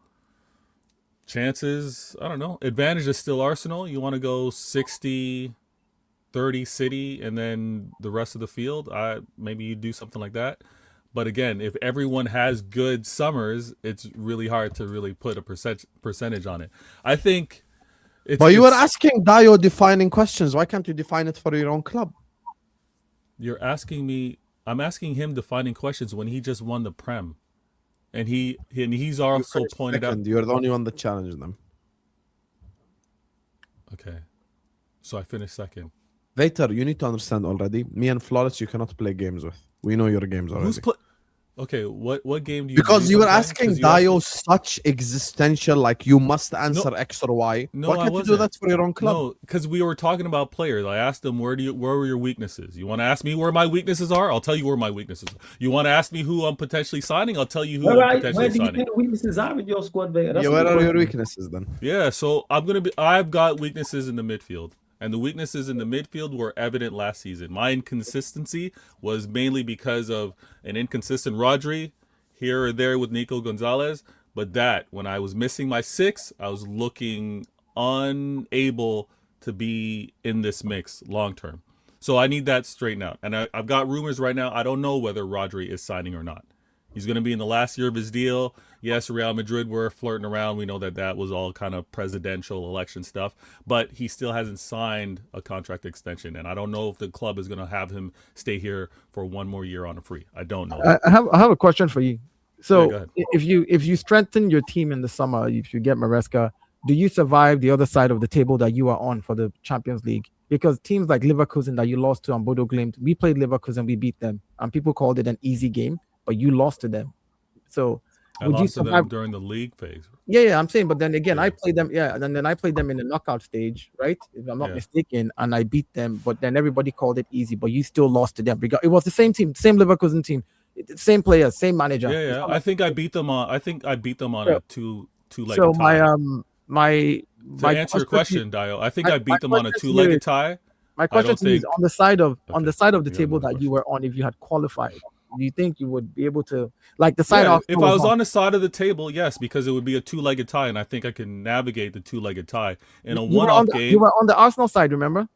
chances, I don't know. Advantage is still Arsenal. You want to go 60-30 City and then the rest of the field. Maybe you do something like that. But again, if everyone has good summers, it's really hard to really put a percentage on it. I think But you were asking Dio defining questions. Why can't you define it for your own club? You're asking me. I'm asking him defining questions when he just won the Prem. And he's also pointed out. You're the only one that challenged them. Okay. So I finished second. Vader, you need to understand already. Me and Flawless, you cannot play games with. We know your games already. Okay, what game do you? Because you were asking Dio such existential, like you must answer X or Y. No, why can't you do that for your own club? No, because we were talking about players. I asked them where were your weaknesses. You want to ask me where my weaknesses are? I'll tell you where my weaknesses are. You want to ask me who I'm potentially signing? I'll tell you who I'm potentially signing. Where do you think the weaknesses are in your squad, Vader? Yeah, where are your weaknesses then? Yeah, so I've got weaknesses in the midfield. And the weaknesses in the midfield were evident last season. My inconsistency was mainly because of an inconsistent Rodri, here or there with Nico Gonzalez. But when I was missing my 6, I was looking unable to be in this mix long term. So I need that straightened out. And I've got rumors right now. I don't know whether Rodri is signing or not. He's going to be in the last year of his deal. Yes, Real Madrid were flirting around. We know that was all kind of presidential election stuff. But he still hasn't signed a contract extension. And I don't know if the club is going to have him stay here for one more year on a free. I don't know. I have a question for you. So if you strengthen your team in the summer, if you get Maresca, do you survive the other side of the table that you are on for the Champions League? Because teams like Leverkusen that you lost to on Bodo Glimt, we played Leverkusen, we beat them. And people called it an easy game. But you lost to them, so I lost to them during the league phase. Yeah, I'm saying, but then again, I played them. Yeah, and then I played them in the knockout stage, right? If I'm not mistaken, and I beat them. But then everybody called it easy, but you still lost to them. It was the same team, same Leverkusen team, same players, same manager. Yeah. I think I beat them on. a two-legged So tie. my To answer your question, Dio, I think I beat them on a question to you two-legged is- tie. My question don't to you is think- on the side of Okay, the you got table another that you were on, if you had qualified, do you think you would be able to like the side Yeah, off? if I was on the side of the table, yes, because it would be a two-legged tie, and I think I can navigate the two-legged tie in a one-off game. You were on the Arsenal side, remember?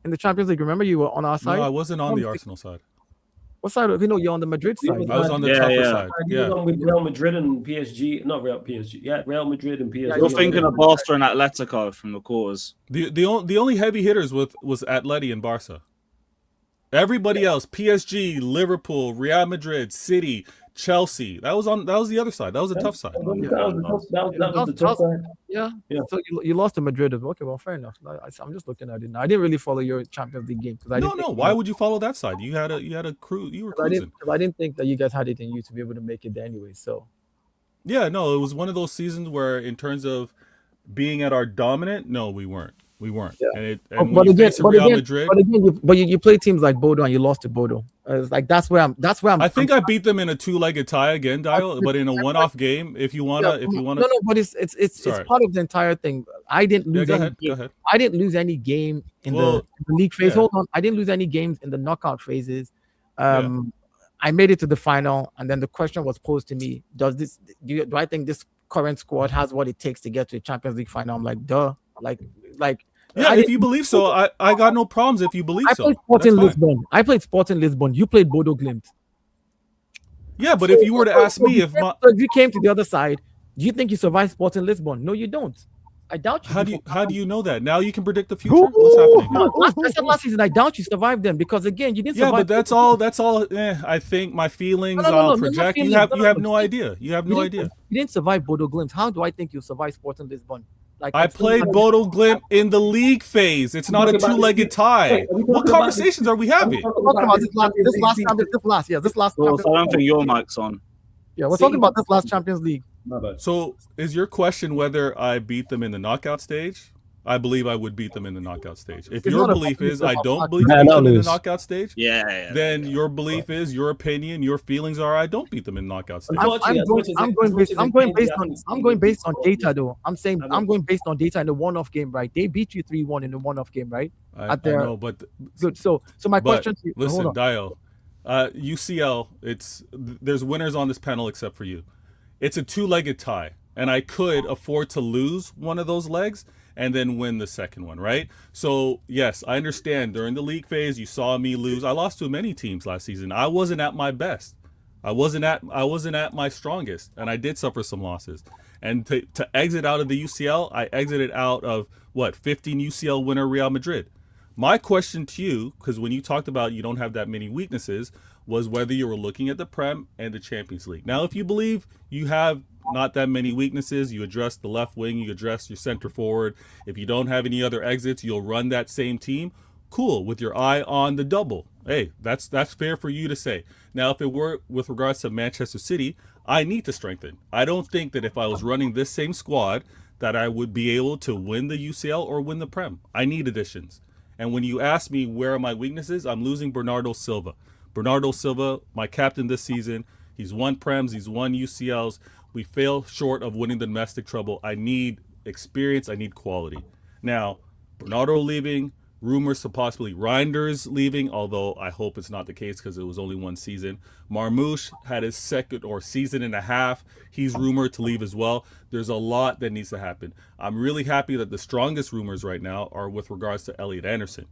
In the Champions League, remember you were on our side. No, I wasn't on the Arsenal side. What side? You're on the Madrid side. I was on the Yeah, tougher yeah. side. You Yeah. was on with Real Madrid and PSG, not Real PSG. Yeah, Real Madrid and PSG. You're thinking of Barca and Atletico from the quarters. The only heavy hitters was Atleti and Barca. Everybody else, PSG, Liverpool, Real Madrid, City, Chelsea. That was the other side. That was a tough side. That was the tough side. Yeah. Yeah. So you lost to Madrid as well. Okay, well, fair enough. I'm just looking at it now. I didn't really follow your Champions League game because No. Why would you follow that side? You had a crew. You were cruising. I didn't think that you guys had it in you to be able to make it there anyway. So Yeah, no, it was one of those seasons where, in terms of being at our dominant, no, we weren't. Yeah. And when you face Real Madrid, you play teams like Bodo and you lost to Bodo. It's like that's where I'm. I think I beat them in a two-legged tie again, Dio. But in a one-off game, if you wanna. No, but it's part of the entire thing. I didn't lose Go any ahead. game. Go ahead. I didn't lose any game in the league phase. yeah. Hold on, I didn't lose any games in the knockout phases. I made it to the final, and then the question was posed to me: do I think this current squad has what it takes to get to a Champions League final? I'm like, duh. Yeah, if you believe so, I got no problems if you believe so. I played Sporting Lisbon. You played Bodo Glimt. Yeah, but if you were to ask me if you came to the other side, do you think you survived Sporting Lisbon? No, you don't. I doubt you. How do you know that? Now you can predict the future. What's happening? I said last season, I doubt you survived them because again, you didn't survive. Yeah, but that's all. I think my feelings. I'll project. You have no idea. You have no idea. You didn't survive Bodo Glimt. How do I think you survive Sporting Lisbon? I played Bodo Glimt in the league phase. It's not a two-legged tie. What conversations are we having? We're talking about this last. Well, I don't think your mic's on. Yeah, we're talking about this last Champions League. So, is your question whether I beat them in the knockout stage? I believe I would beat them in the knockout stage. If your belief is I don't believe I beat them in the knockout stage, then your belief is, your opinion, your feelings are I don't beat them in the knockout stage. I'm going based on data though. I'm going based on data in the one-off game, right? They beat you 3-1 in the one-off game, right? I know, but good. So my question to you, listen, Dio, UCL, there's winners on this panel except for you. It's a two-legged tie, and I could afford to lose one of those legs and then win the second one, right? So, yes, I understand. During the league phase, you saw me lose. I lost to many teams last season. I wasn't at my best. I wasn't at my strongest, and I did suffer some losses. And to exit out of the UCL, I exited out of, 15 UCL winner Real Madrid. My question to you, because when you talked about you don't have that many weaknesses, was whether you were looking at the Prem and the Champions League. Now, if you believe you have not that many weaknesses, you address the left wing, you address your center forward. If you don't have any other exits, you'll run that same team. Cool, with your eye on the double. Hey, that's fair for you to say. Now, if it were with regards to Manchester City, I need to strengthen. I don't think that if I was running this same squad that I would be able to win the UCL or win the Prem. I need additions. And when you ask me where are my weaknesses, I'm losing Bernardo Silva. Bernardo Silva, my captain this season, he's won Prems, he's won UCLs. We fail short of winning the domestic treble. I need experience, I need quality. Now, Bernardo leaving, rumors to possibly Reinders leaving, although I hope it's not the case because it was only one season. Marmoush had his second or season and a half. He's rumored to leave as well. There's a lot that needs to happen. I'm really happy that the strongest rumors right now are with regards to Elliot Anderson.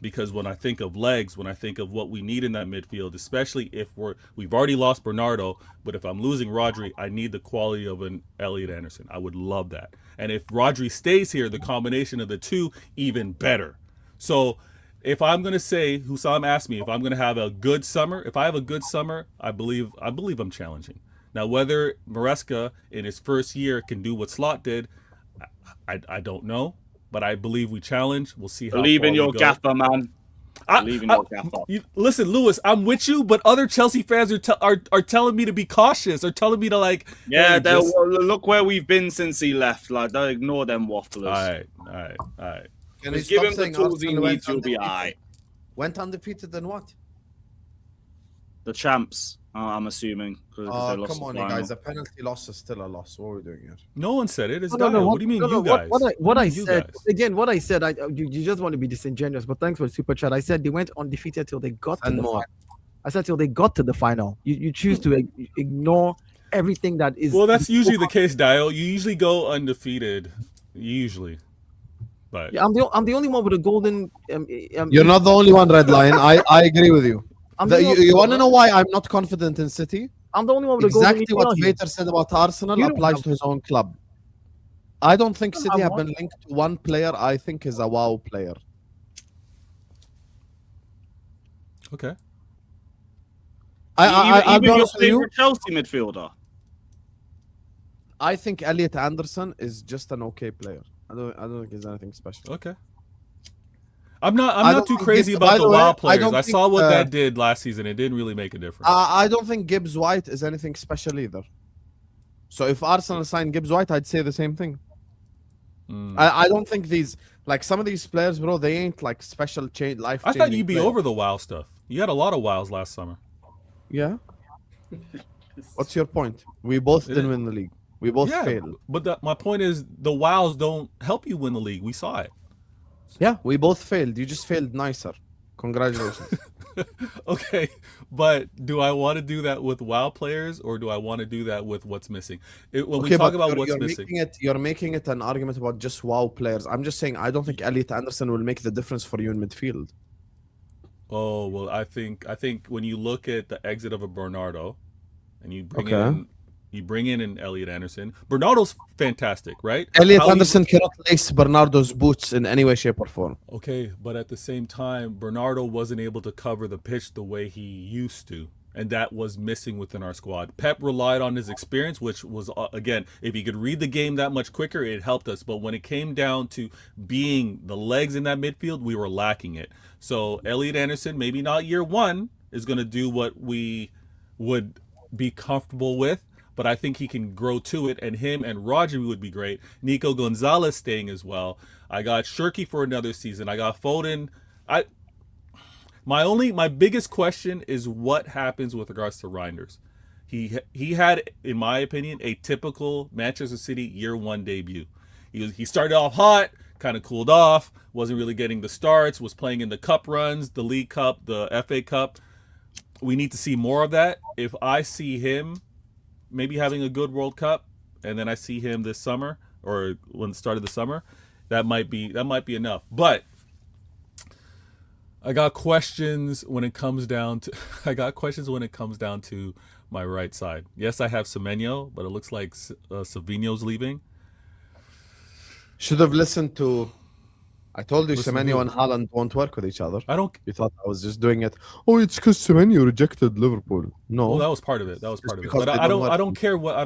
Because when I think of legs, when I think of what we need in that midfield, especially if we've already lost Bernardo, but if I'm losing Rodri, I need the quality of an Elliot Anderson. I would love that. And if Rodri stays here, the combination of the two, even better. So if I'm going to say, Hussam asked me if I'm going to have a good summer, if I have a good summer, I believe I'm challenging. Now, whether Maresca in his first year can do what Slot did, I don't know. But I believe we challenge. We'll see how Believe in your gaffer, man. Believe in your gaffer. Listen, Lewis, I'm with you, but other Chelsea fans are telling me to be cautious, are telling me to like. Yeah, look where we've been since he left. Like, don't ignore them wafflers. All right. Just give him the tools he needs, you'll be all right. Went undefeated, then what? The champs. I'm assuming. 'Cause they lost Come the on, you final. guys. A penalty loss is still a loss. What are we doing here? No one said it. It's No, Dio. What do you mean, no, you guys? What I do you mean, you said guys? again, what I said, you just want to be disingenuous, but thanks for the super chat. I said they went undefeated till they got to And the more. final. I said till they got to the final. You choose to ignore everything that is. Well, that's usually the case, Dio. You usually go undefeated. Usually. But Yeah, I'm the only one with a golden. You're not the only one, Red Lion. I agree with you. I'm the only You one- want to know why I'm not confident in City? I'm the only one with a golden. Exactly what EPL here. Vader said about Arsenal You don't applies have- to his own club. I don't think don't City have have been linked to one player I think is a wow player. okay. I'll be Even your honest with you. favorite Chelsea midfielder. I think Elliot Anderson is just an okay player. I don't think he's anything special. Okay. I'm not don't too think crazy Gibbs- by about the the way, WoW I players. don't I think, saw what that did last season. It didn't really make a difference. I don't think Gibbs White is anything special either. So if Arsenal signed Gibbs White, I'd say the same thing. Mm. I don't think these some of these players, bro, they ain't like special life. I thought you'd be over the WoW stuff. You had a lot of WoWs last summer. Yeah. What's your point? We both didn't win the league. We both failed. But my point is, the WoWs don't help you win the league. We saw it. Yeah, we both failed. You just failed nicer. Congratulations. Okay, but do I want to do that with WoW players, or do I want to do that with what's missing? When we talk but about what's missing, you're making it an argument about just wow players. I'm just saying I don't think Elliot Anderson will make the difference for you in midfield. oh well, I think when you look at the exit of a Bernardo, and you bring in an Elliot Anderson, Bernardo's fantastic, right? Elliot How Anderson cannot lace Bernardo's boots in any way, shape, or form. Okay, but at the same time, Bernardo wasn't able to cover the pitch the way he used to, and that was missing within our squad. Pep relied on his experience, which was, again, if he could read the game that much quicker, it helped us. But when it came down to being the legs in that midfield, we were lacking it. So Elliot Anderson, maybe not year one, is going to do what we would be comfortable with, but I think he can grow to it, and him and Roger would be great. Nico Gonzalez staying as well. I got Shirky for another season. I got Foden. My biggest question is what happens with regards to Reinders. He had, in my opinion, a typical Manchester City year one debut. He started off hot, kind of cooled off, wasn't really getting the starts, was playing in the cup runs, the League Cup, the FA Cup. We need to see more of that. If I see him maybe having a good World Cup, and then I see him this summer or when the start of the summer, that might be enough. But I got questions when it comes down to my right side. Yes, I have Semenyo, but it looks like Savinho's leaving. Should have listened to. I told you Listen Semenyo to- and Haaland won't work with each other. You thought I was just doing it. Oh, it's because Semenyo rejected Liverpool. No, Well, that was part of it. because But they I don't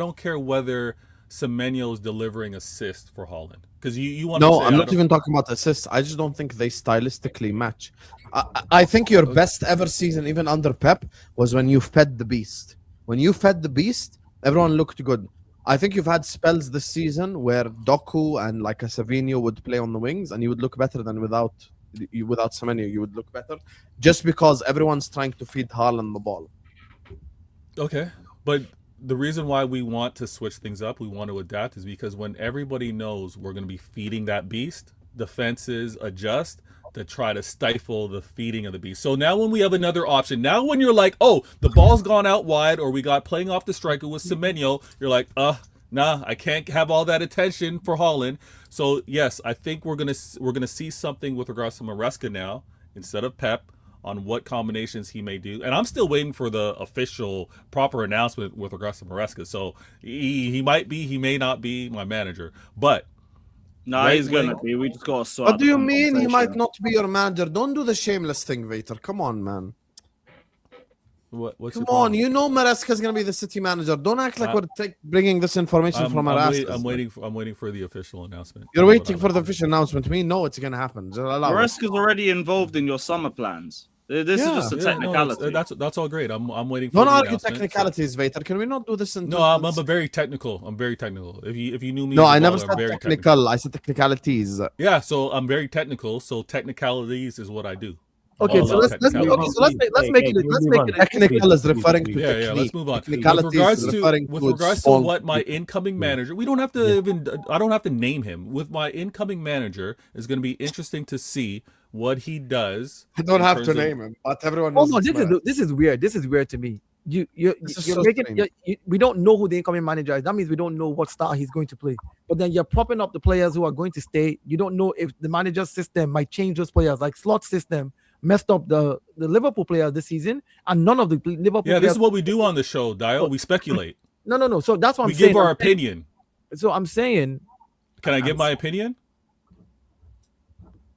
don't care whether Semenyo's delivering assists for Haaland, because you want. No, to say, I'm I not don't- even talking about assists. I just don't think they stylistically match. I think your best ever season, even under Pep, was when you fed the beast. When you fed the beast, everyone looked good. I think you've had spells this season where Doku and like a Savinho would play on the wings, and you would look better than without Semenyo. You would look better just because everyone's trying to feed Haaland the ball. Okay, but the reason why we want to switch things up, we want to adapt, is because when everybody knows we're going to be feeding that beast, defenses adjust to try to stifle the feeding of the beast. So now when we have another option, now when you're like, oh, the ball's gone out wide, or we got playing off the striker with Semenyo, you're like, nah, I can't have all that attention for Haaland. So yes, I think we're gonna see something with regards to Maresca now instead of Pep on what combinations he may do. And I'm still waiting for the official proper announcement with regards to Maresca. So he might be, he may not be my manager, but No, he's going to be. We just got to sort What out do the you mean he might conversation. not be your manager? Don't do the shameless thing, Vader. Come on, man. what's Come your on. problem? You know Maresca's gonna be the city manager. Don't act like we're bringing this information from Maresca. I'm waiting for the official announcement. You're waiting for the official announcement. We know it's gonna happen. Just allow it. Maresca's already involved in your summer plans. This is just a Yeah, technicality. no, that's all great. I'm waiting for Don't the argue announcement. technicalities, Vader. Can we not do this in? No, I'm very technical. I'm very technical. If you knew me, No, as a I never baller, said I'm very technical. I said technicalities. Yeah, so I'm very technical. So technicalities is what I do. Okay, All so out let's make it Technical is referring to Yeah, technique. let's move on. With Technicality is referring regards to small- what my incoming manager, we don't have to even. I don't have to name him. With my incoming manager, is going to be interesting to see what he does. I don't in have to terms of- name him, but everyone Oh knows. no, it's this is weird. This is weird to me. You're so making strange. we don't know who the incoming manager is. That means we don't know what style he's going to play. But then you're propping up the players who are going to stay. You don't know if the manager's system might change those players. Like Slot system messed up the Liverpool players this season, and none of the Liverpool. Yeah, this players, is what we do on the show, Dio. We speculate. No. So that's what We I'm saying. give our opinion. So I'm saying, Can I give my opinion?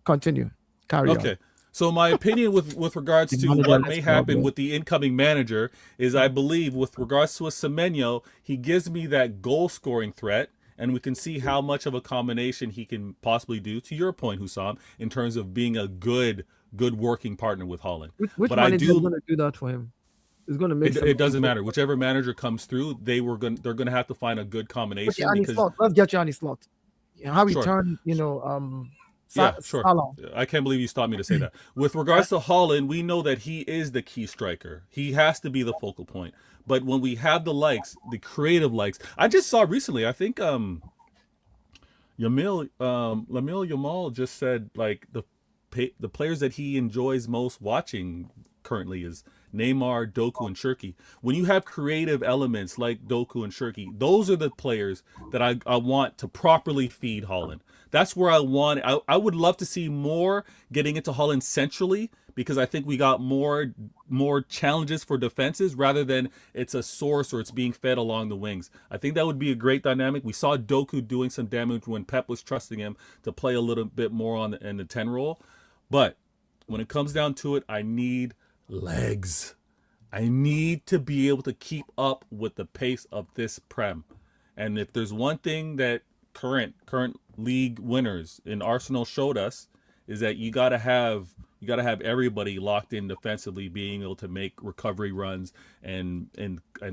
continue. Carry on. Okay. So my opinion with regards to manager what has may to go, happen bro. with the incoming manager is I believe with regards to a Semenyo, he gives me that goal scoring threat, and we can see how much of a combination he can possibly do, to your point, Hussam, in terms of being a good working partner with Holland. Which But I manager do- is going to do that for him? It's going to make It doesn't matter. Whichever manager comes through, they're gonna have to find a good combination because Let's get you on his slot. How he Sure. turned, sure. Salah. I can't believe you stopped me to say that. With regards to Holland, we know that he is the key striker. He has to be the focal point. But when we have the likes, the creative likes, I just saw recently, I think Lamil Yamal just said like the players that he enjoys most watching currently is Neymar, Doku, and Shirky. When you have creative elements like Doku and Shirky, those are the players that I want to properly feed Holland. That's where I would love to see more getting into Holland centrally, because I think we got more challenges for defenses rather than it's a source or it's being fed along the wings. I think that would be a great dynamic. We saw Doku doing some damage when Pep was trusting him to play a little bit more in the 10 role. But when it comes down to it, I need legs. I need to be able to keep up with the pace of this Prem. And if there's one thing that current league winners in Arsenal showed us, is that you gotta have everybody locked in defensively, being able to make recovery runs and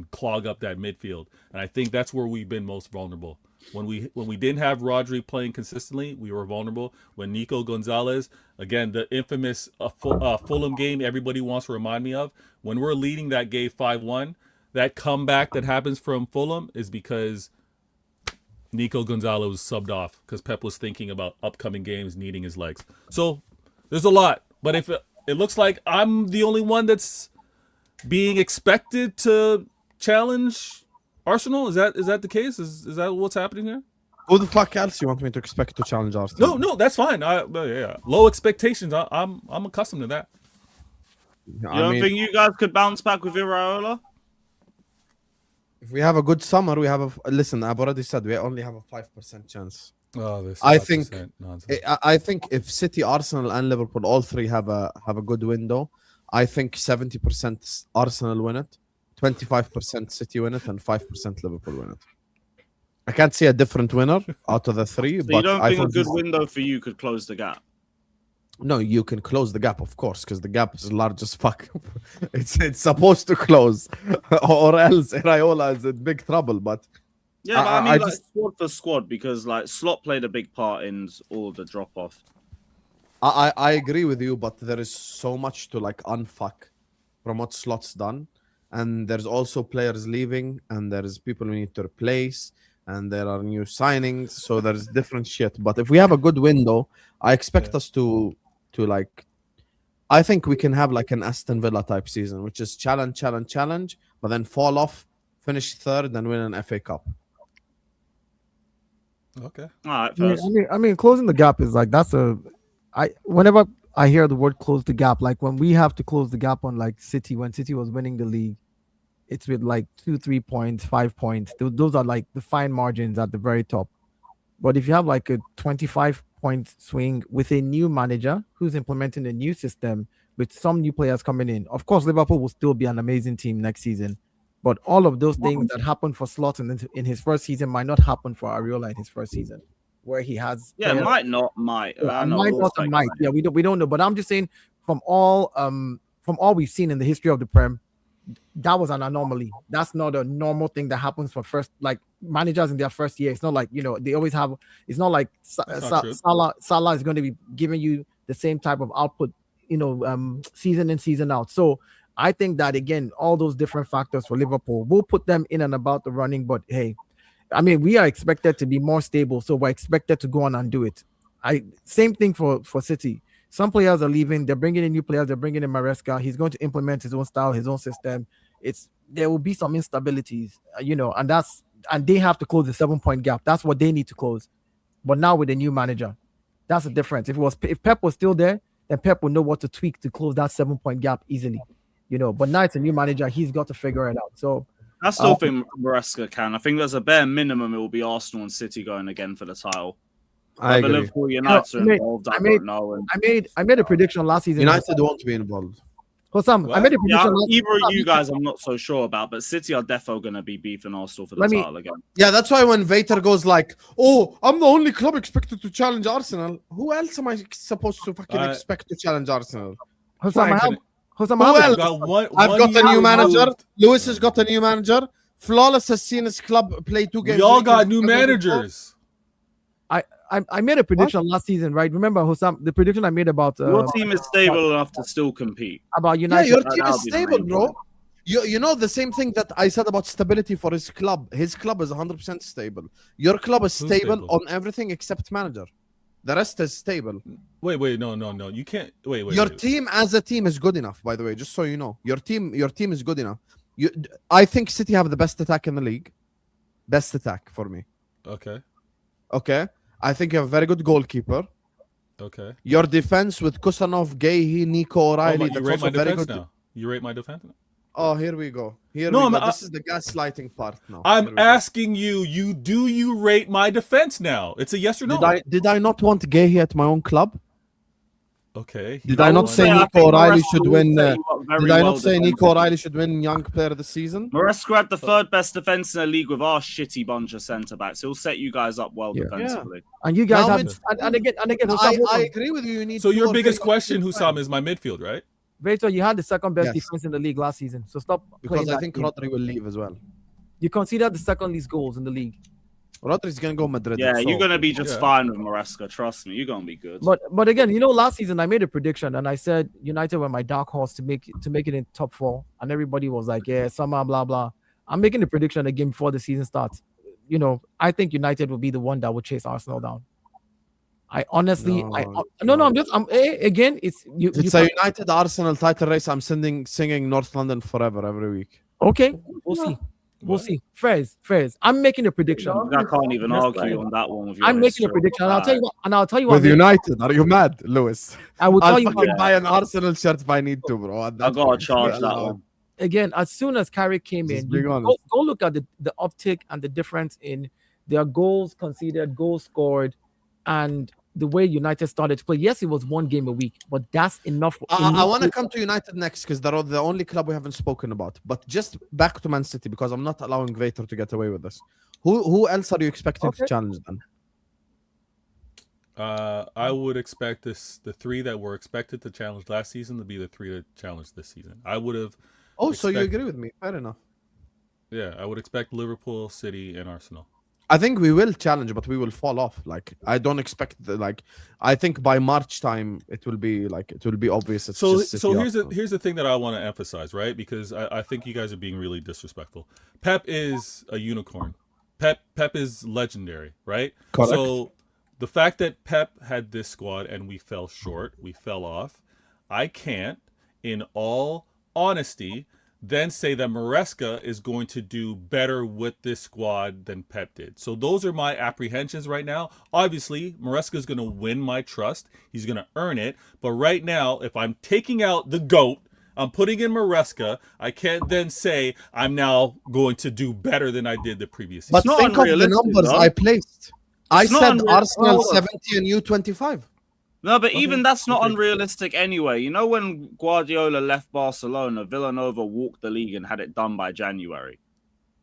clog up that midfield. And I think that's where we've been most vulnerable. When we didn't have Rodri playing consistently, we were vulnerable. When Nico Gonzalez, again, the infamous Fulham game everybody wants to remind me of, when we're leading that game 5-1, that comeback that happens from Fulham is because Nico Gonzalez was subbed off because Pep was thinking about upcoming games needing his legs. So there's a lot, but if it looks like I'm the only one that's being expected to challenge Arsenal, is that the case? Is that what's happening here? Who the fuck else you want me to expect to challenge Arsenal? No, that's fine. Yeah. Low expectations. I'm accustomed to that. You don't think you guys could bounce back with Iraola? If we have a good summer, we have listen. I've already said we only have a 5% chance. Oh, this I think nonsense. I think if City, Arsenal, and Liverpool all three have a good window, I think 70% Arsenal win it, 25% City win it, and 5% Liverpool win it. I can't see a different winner out of the three. So but you don't I think a think good window for you could close the gap? No, you can close the gap, of course, because the gap is large as fuck. it's supposed to close, or else Iraola is in big trouble. But Yeah, but I mean, squad for squad, because like Slot played a big part in all the drop off. I agree with you, but there is so much to like unfuck from what Slot's done, and there's also players leaving, and there's people we need to replace, and there are new signings, so there's different shit. But if we have a good window, I expect us to like, I think we can have like an Aston Villa type season, which is challenge, but then fall off, finish third, and win an FA Cup. Okay. All right, first. I mean, closing the gap is like whenever I hear the word close the gap, like when we have to close the gap on like City, when City was winning the league, it's with like 2-3 points, 5 points. Those are like the fine margins at the very top. But if you have like a 25-point swing with a new manager who's implementing a new system with some new players coming in, of course, Liverpool will still be an amazing team next season. But all of those things that happened for Slot in his first season might not happen for Iraola in his first season, where he has might. Yeah, might. Yeah, we don't know. But I'm just saying, from all we've seen in the history of the Prem, that was an anomaly. That's not a normal thing that happens for first, like managers in their first year. It's not like, they always have. It's not like Salah is going to be giving you the same type of output season in, season out. So I think that again, all those different factors for Liverpool will put them in and about the running. But hey, I mean, we are expected to be more stable, so we're expected to go on and do it. Same thing for City. Some players are leaving. They're bringing in new players. They're bringing in Maresca. He's going to implement his own style, his own system. There will be some instabilities, and they have to close the 7-point gap. That's what they need to close. But now with a new manager, that's the difference. If Pep was still there, then Pep would know what to tweak to close that 7-point gap easily. But now it's a new manager. He's got to figure it out. So I still think Maresca can. I think there's a bare minimum it will be Arsenal and City going again for the title. I agree. Liverpool, United are involved. I don't know. I made a prediction last season. United won't be involved. Hossam, I made a prediction. Either of you guys, I'm not so sure about, but City are definitely going to be beefing Arsenal for the title again. Yeah, that's why when Vater goes like, "Oh, I'm the only club expected to challenge Arsenal," who else am I supposed to fucking expect to challenge Arsenal? Hossam, who else? I've got a new manager. Lewis has got a new manager. Flawless has seen his club play 2 games. We all got new managers. I made a prediction last season, right? Remember, Hossam, the prediction I made about your team is stable enough to still compete. About United. Yeah, your team is stable, bro. You know the same thing that I said about stability for his club. His club is 100% stable. Your club is stable on everything except manager. The rest is stable. Wait, no. You can't. Wait. Your team as a team is good enough, by the way. Just so you know, your team is good enough. I think City have the best attack in the league. Best attack for me. Okay. I think you have a very good goalkeeper. Okay. Your defense with Kusanov, Gahey, Nico O'Reilly. You rate my defense now. You rate my defense now. Oh, here we go. This is the gaslighting part now. I'm asking you. You rate my defense now? It's a yes or no. Did I not want Gahey at my own club? Okay. Did I not say Nico O'Reilly should win? Did I not say Nico O'Reilly should win Young Player of the Season? Maresca had the third best defense in the league with our shitty bunch of centre backs. He'll set you guys up well defensively. And you guys and again, I agree with you. You need. So your biggest question, Hussam, is my midfield, right? Victor, you had the second best defense in the league last season. So stop. Because I think Rodri will leave as well. You consider the second least goals in the league. Rodri's gonna go Madrid. Yeah, you're gonna be just fine with Maresca. Trust me, you're gonna be good. But again, last season I made a prediction and I said United were my dark horse to make it in top 4, and everybody was like, yeah, somehow blah blah. I'm making a prediction again before the season starts. I think United will be the one that will chase Arsenal down. I honestly, again, it's a United Arsenal title race. I'm singing North London Forever every week. Okay, we'll see. We'll see. Fairs. I'm making a prediction. I can't even argue on that one with you. I'm making a prediction, and I'll tell you what. With United, are you mad, Lewis? I will tell you. I'll buy an Arsenal shirt if I need to, bro. I gotta charge that one. Again, as soon as Carrick came in, go look at the uptick and the difference in their goals conceded, goals scored, and the way United started to play. Yes, it was 1 game a week, but that's enough. I want to come to United next because they're the only club we haven't spoken about. But just back to Man City because I'm not allowing Vater to get away with this. Who else are you expecting to challenge them? I would expect the 3 that were expected to challenge last season to be the 3 to challenge this season. I would have. So you agree with me? Fair enough. Yeah, I would expect Liverpool, City, and Arsenal. I think we will challenge, but we will fall off. I don't expect I think by March time it will be obvious. It's so just here's the thing that I want to emphasize, right? Because I think you guys are being really disrespectful. Pep is a unicorn. Pep is legendary, right? Correct. So the fact that Pep had this squad and we fell short, we fell off. I can't, in all honesty, then say that Maresca is going to do better with this squad than Pep did. So those are my apprehensions right now. Obviously, Maresca is going to win my trust. He's going to earn it. But right now, if I'm taking out the GOAT, I'm putting in Maresca, I can't then say I'm now going to do better than I did the previous season. But think of the numbers I placed. I said Arsenal 70 and you 25. No, but even that's not unrealistic anyway. When Guardiola left Barcelona, Villanova walked the league and had it done by January.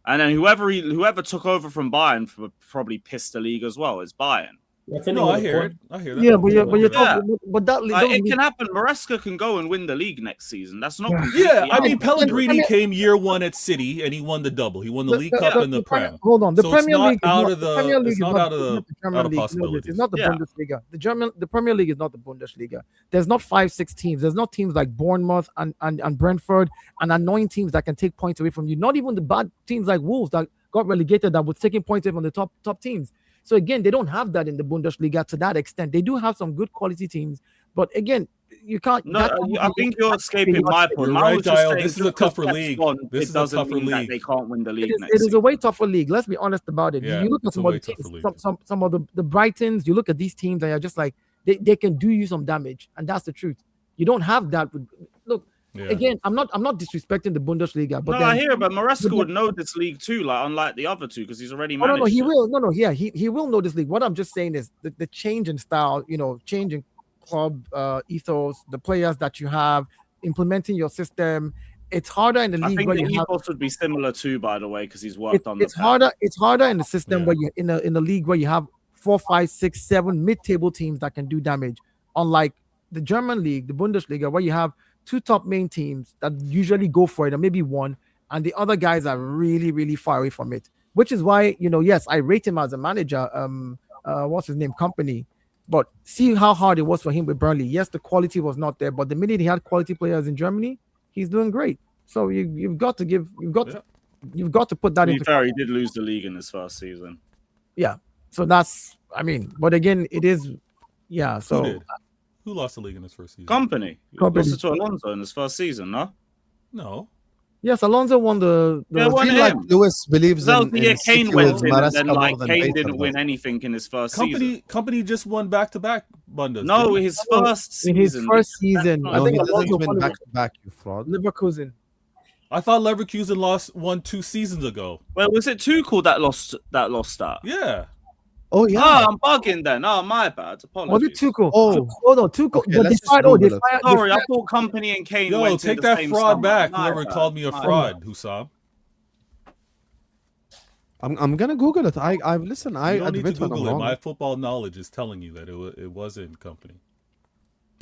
And then whoever took over from Bayern probably pissed the league as well. It's Bayern. No, I hear it. I hear that. Yeah, but you're Yeah. talking, but that Like, it don't- can happen. Maresca can go and win the league next season. That's not Yeah. completely Yeah, I out. mean, Pellegrini came year one at City and he won the double. He won the League Cup and the Prem. Hold on, the So it's Premier not League is out not of the the- Premier League it's is not out of the- not the German out of league. No, possibilities. it's not the Yeah. Bundesliga. The Premier League is not the Bundesliga. There's not 5-6 teams. There's not teams like Bournemouth and Brentford and annoying teams that can take points away from you. Not even the bad teams like Wolves that got relegated that was taking points away from the top teams. So again, they don't have that in the Bundesliga to that extent. They do have some good quality teams, but again, you can't. No, I think you're escaping my point. You're Mine right, was just Dial. saying This is a just 'cause tougher Pep's league. gone, This it is a doesn't tougher mean that league. they can't win the league next It is a season. way tougher league. Let's be honest about it. Yeah, You look at it's a some of way the teams, tougher league. some of the Brightons. You look at these teams, and you're just like they can do you some damage, and that's the truth. You don't have that. Look, Yeah. again, I'm not disrespecting the Bundesliga, but No, then, I hear it, but Maresca but would know this league too, like unlike the other two, because he's already no, managed. he it. will. No, yeah, he will know this league. What I'm just saying is the change in style, change in club ethos, the players that you have, implementing your system. It's harder in the I league think where the you have. ethos would be similar too, by the way, because he's worked on the It's harder. It's harder in the system Yeah. where you in the league where you have 4, 5, 6, 7 mid-table teams that can do damage. Unlike the German league, the Bundesliga, where you have 2 top main teams that usually go for it, or maybe one, and the other guys are really, really far away from it. Which is why, yes, I rate him as a manager. What's his name? Company. But see how hard it was for him with Burnley. Yes, the quality was not there, but the minute he had quality players in Germany, he's doing great. So you've got to put that To be into. fair, he did lose the league in his first season. Yeah. So that's, but again, it is, yeah. Who So did? Who lost the league in his first season? Company. He Company. lost it to Alonso in his first season, no? No. yes, Alonso won the Yeah, I won feel him. like Lewis believes That was in, the year in City Kane with went in, and Maresca then more like than Kane Baker didn't win does. anything in his first season. Company just won back-to-back Bundes. No, didn't he? his first in his season. first season. not- I No, think he doesn't Alonso win won back to back, you fraud. Leverkusen. I thought Leverkusen won 2 seasons ago. Well, was it Tuchel that lost that? Yeah. Oh yeah. Oh, I'm bugging then. Oh, my bad. Apologies. Was it Tuchel? Oh. Hold on, Tuchel. Okay, but let's they just fired. Oh, they Google it. fired. Sorry, I thought Company and Kane Yo, went in take the that same fraud summer. back. My Whoever bad. called me a My fraud, Hussam. I'm gonna Google it. I listen. I You don't need to admit when I'm Google it. wrong. My football knowledge is telling you that it wasn't Company.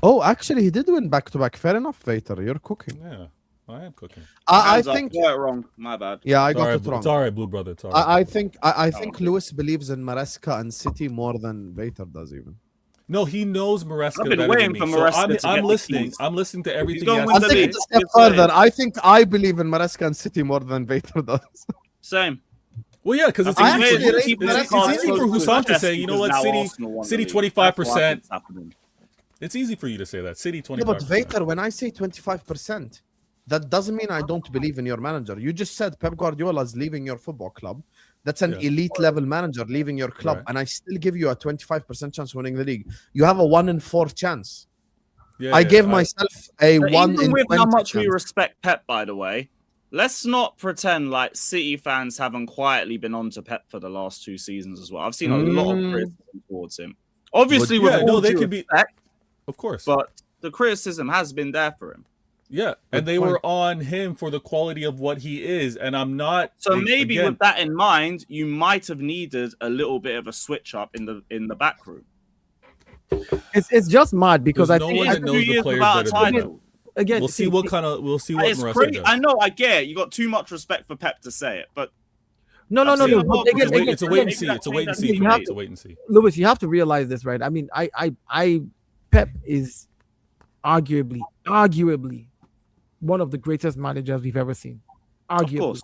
Oh, actually, he did win back to back. Fair enough, Vader. You're cooking. Yeah, I am cooking. I Hands up. think. Got it wrong. My bad. Yeah, I It's got all right, it wrong. It's all right, Blue Brother. It's all right. I think I think okay. Lewis believes in Maresca and City more than Vader does even. No, he knows Maresca I've been better waiting than me. for So Maresca to get I'm the listening. keys. I'm listening to everything. gonna he win has I'll the to take league. it say. a step It's like- further. I think I believe in Maresca and City more than Vader does. Same. Well, yeah, because it's I easy think for you. maybe keep It's his cards easy close for to his Hussam to chest say, you know because what, now Arsenal won the City league. 25%. That's what I think's happening. It's easy for you to say that. City 25%. Yeah, but Vader, when I say 25%, that doesn't mean I don't believe in your manager. You just said Pep Guardiola is leaving your football club. That's an Yeah. elite level manager leaving your club, Right. and I still give you a 25% chance of winning the league. You have a 1 in 4 chance. Yeah, I yeah, gave myself a But 1 even in with 20 how much we chance. respect Pep, by the way, let's not pretend like City fans haven't quietly been on to Pep for the last 2 seasons as well. I've seen a lot of criticism towards him. Obviously, But yeah, with no, all they due could be- respect, Of course. but the criticism has been there for him. Yeah, and they were on him for the quality of what he is, and I'm not. So maybe again, with that in mind, you might have needed a little bit of a switch up in the back room. It's just mad because There's I no think one I that think- knows the 2 years players without a better than title. him. again. We'll see what It's Maresca crazy. does. I know, I get it. You got too much respect for Pep to say it, but No. I've seen a lot But of It's a again, wait- it's a wait and maybe see. that It's a wait and changed see. that For you me. have It's a wait and see. Lewis, you have to realize this, right? I mean, Pep is arguably one of the greatest managers we've ever seen. of Arguably. course.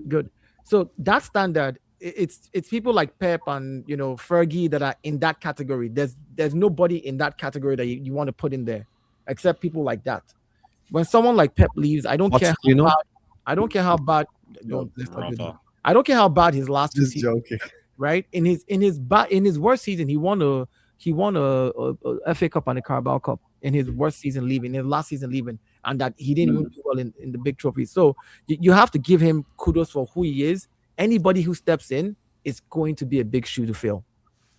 Good. So that standard, it's people like Pep and Fergie that are in that category. There's nobody in that category that you want to put in there, except people like that. When someone like Pep leaves, I don't care how bad. I don't care how bad. Don't let's not do that. Rafa. I don't care how bad his last 2 Just seasons, joking. right? In his worst season, he won a FA Cup and a Carabao Cup in his worst season leaving, in his last season leaving, and that he didn't even do well in the big trophies. So you have to give him kudos for who he is. Anybody who steps in is going to be a big shoe to fill.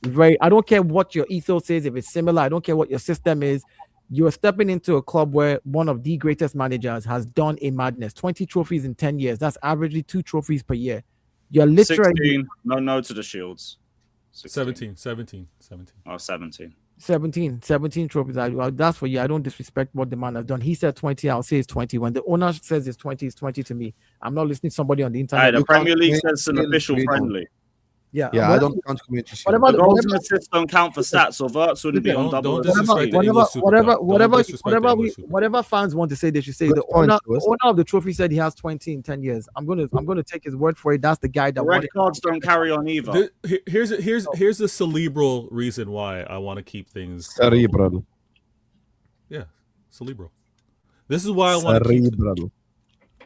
Right? I don't care what your ethos is, if it's similar. I don't care what your system is. You're stepping into a club where one of the greatest managers has done a madness. 20 trophies in 10 years. That's averagely 2 trophies per year. You're literally 16, no to the Shields. 16. 17. Oh, 17. 17 trophies. That's for you. I don't disrespect what the man has done. He said 20. I'll say it's 20. When the owner says it's 20, it's 20 to me. I'm not listening to somebody on the internet. Hey, the You Premier can't League make says it's an Shield, official we don't. friendly. Yeah, Yeah, I don't count community shield. whatever, The goals whatever, and assists don't count for stats, so Verts wouldn't be on Don't double disrespect assist. the either. English Super Cup. Don't disrespect the English Super Cup. whatever fans want to say, they should say. Good The point, owner, Lewis. the owner of the trophy said he has 20 in 10 years. I'm gonna take his word for it. That's the guy that The won red it. cards don't carry on either. Here's the cerebral reason why I want to keep things Cerebral. Yeah, cerebral. This is why I want to keep. Cerebral.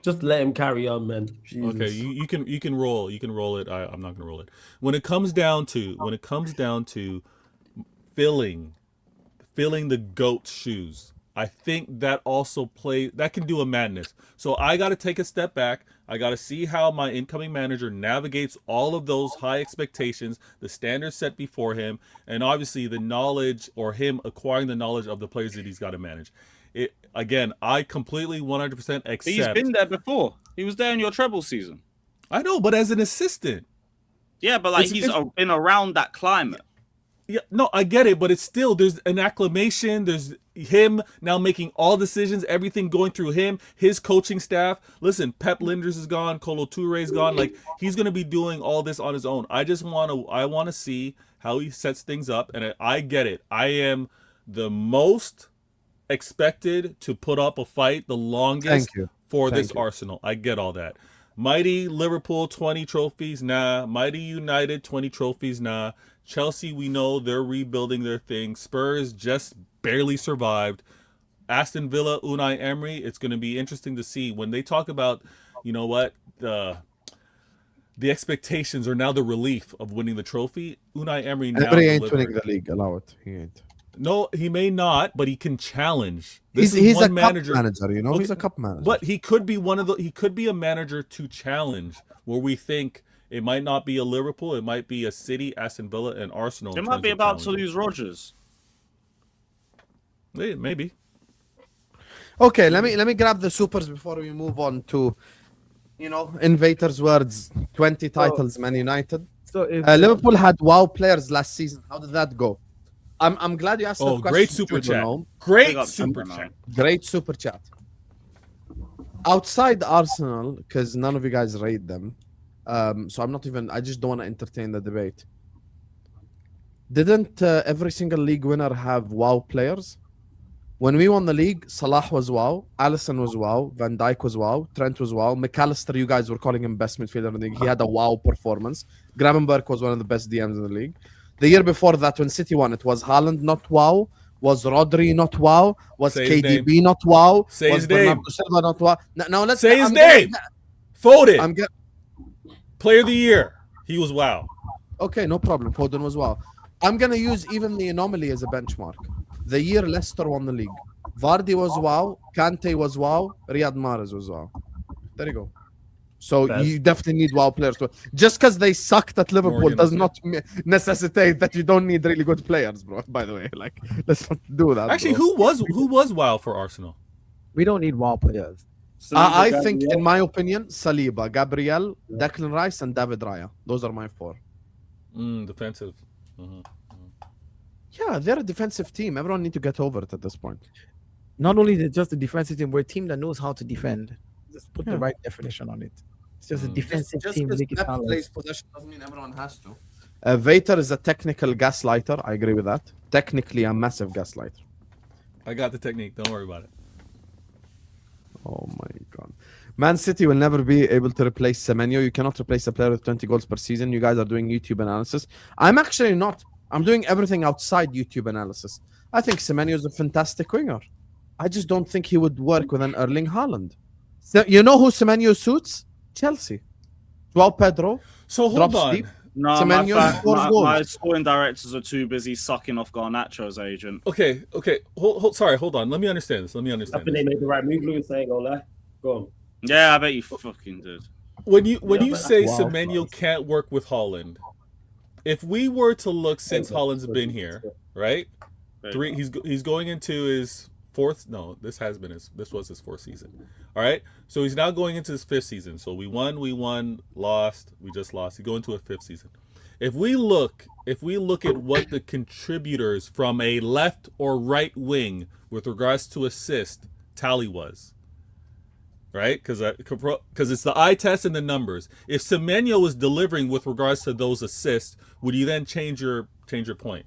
Just let him carry on, man. Jesus. Okay, you can roll it. I'm not gonna roll it. When it comes down to filling the goat's shoes, I think that also that can do a madness. So I got to take a step back. I got to see how my incoming manager navigates all of those high expectations, the standards set before him, and obviously the knowledge, or him acquiring the knowledge of the players that he's got to manage. Again, I completely 100% accept. He's been there before. He was there in your treble season. I know, but as an assistant. Yeah, but like he's been around that climate. Yeah, no, I get it, but it's still, there's an acclamation. There's him now making all decisions, everything going through him, his coaching staff. Listen, Pep Linders is gone, Kolo Toure's gone. Like, he's going to be doing all this on his own. I want to see how he sets things up, and I get it. I am the most expected to put up a fight the longest for this Arsenal. I get all that. Mighty Liverpool, 20 trophies, nah. Mighty United, 20 trophies, nah. Chelsea, we know they're rebuilding their thing. Spurs just barely survived. Aston Villa, Unai Emery, it's going to be interesting to see when they talk about, you know what, the expectations are now the relief of winning the trophy. Unai Emery now Emery ain't delivered. winning the league. Allow it. He ain't. No, he may not, but he can challenge. He's a cup manager, you know. Okay, He's a cup manager. But he could be he could be a manager to challenge, where we think it might not be a Liverpool, it might be a City, Aston Villa, and Arsenal. It might be about to lose Rodgers. Maybe. Okay, let me grab the supers before we move on to, you know, Invader's words. 20 titles, Man United. So if, Liverpool had wow players last season. How did that go? I'm glad you asked that question. Great super chat. Great super chat. Outside Arsenal, because none of you guys rate them, so I just don't want to entertain the debate. Didn't every single league winner have wow players? When we won the league, Salah was wow, Alisson was wow, Van Dijk was wow, Trent was wow, McAllister, you guys were calling him best midfielder in the league. He had a wow performance. Gravenberch was one of the best DMs in the league. The year before that, when City won, it was Haaland not wow, was Rodri not wow, was KDB not wow, say was his name. Bernardo Silva not wow. Now let's say his name. Foden. Player of the year. He was wow. Okay, no problem. Foden was wow. I'm gonna use even the anomaly as a benchmark. The year Leicester won the league, Vardy was wow, Kante was wow, Riyad Mahrez was wow. There you go. So you definitely need wow players. Just because they sucked at Liverpool does not necessitate that you don't need really good players, bro. By the way, like, let's not do that. Actually, bro. who was wow for Arsenal? we don't need wow players. I think, in my opinion, Saliba, Gabriel, Declan Rice, and David Raya. Those are my four. Defensive. Yeah, they're a defensive team. Everyone need to get over it at this point. Not only is it just a defensive team, we're a team that knows how to defend. Just put the right definition on it. It's just a defensive team. Just Make it Pep balanced. plays possession doesn't mean everyone has to. Vater is a technical gaslighter. I agree with that. Technically, a massive gaslighter. I got the technique. Don't worry about it. Oh my God. Man City will never be able to replace Semenyo. You cannot replace a player with 20 goals per season. You guys are doing YouTube analysis. I'm actually not. I'm doing everything outside YouTube analysis. I think Semenyo is a fantastic winger. I just don't think he would work with an Erling Haaland. So, you know who Semenyo suits? Chelsea. João Pedro. So hold on. Deep. No, my sporting directors are too busy sucking off Garnacho's agent. Okay. Hold on. Let me understand this. I think they made the right move, Louis, saying all that. Go on. Yeah, I bet you fucking did. When you say Semenyo can't work with Haaland, if we were to look since Haaland's been here, right? He's going into his fourth. No, this was his fourth season. All right, so he's now going into his fifth season. So we won, lost, we just lost. He's going to a fifth season. If we look at what the contributors from a left or right wing with regards to assist tally was, right? Because it's the eye test and the numbers. If Semenyo was delivering with regards to those assists, would you then change your point?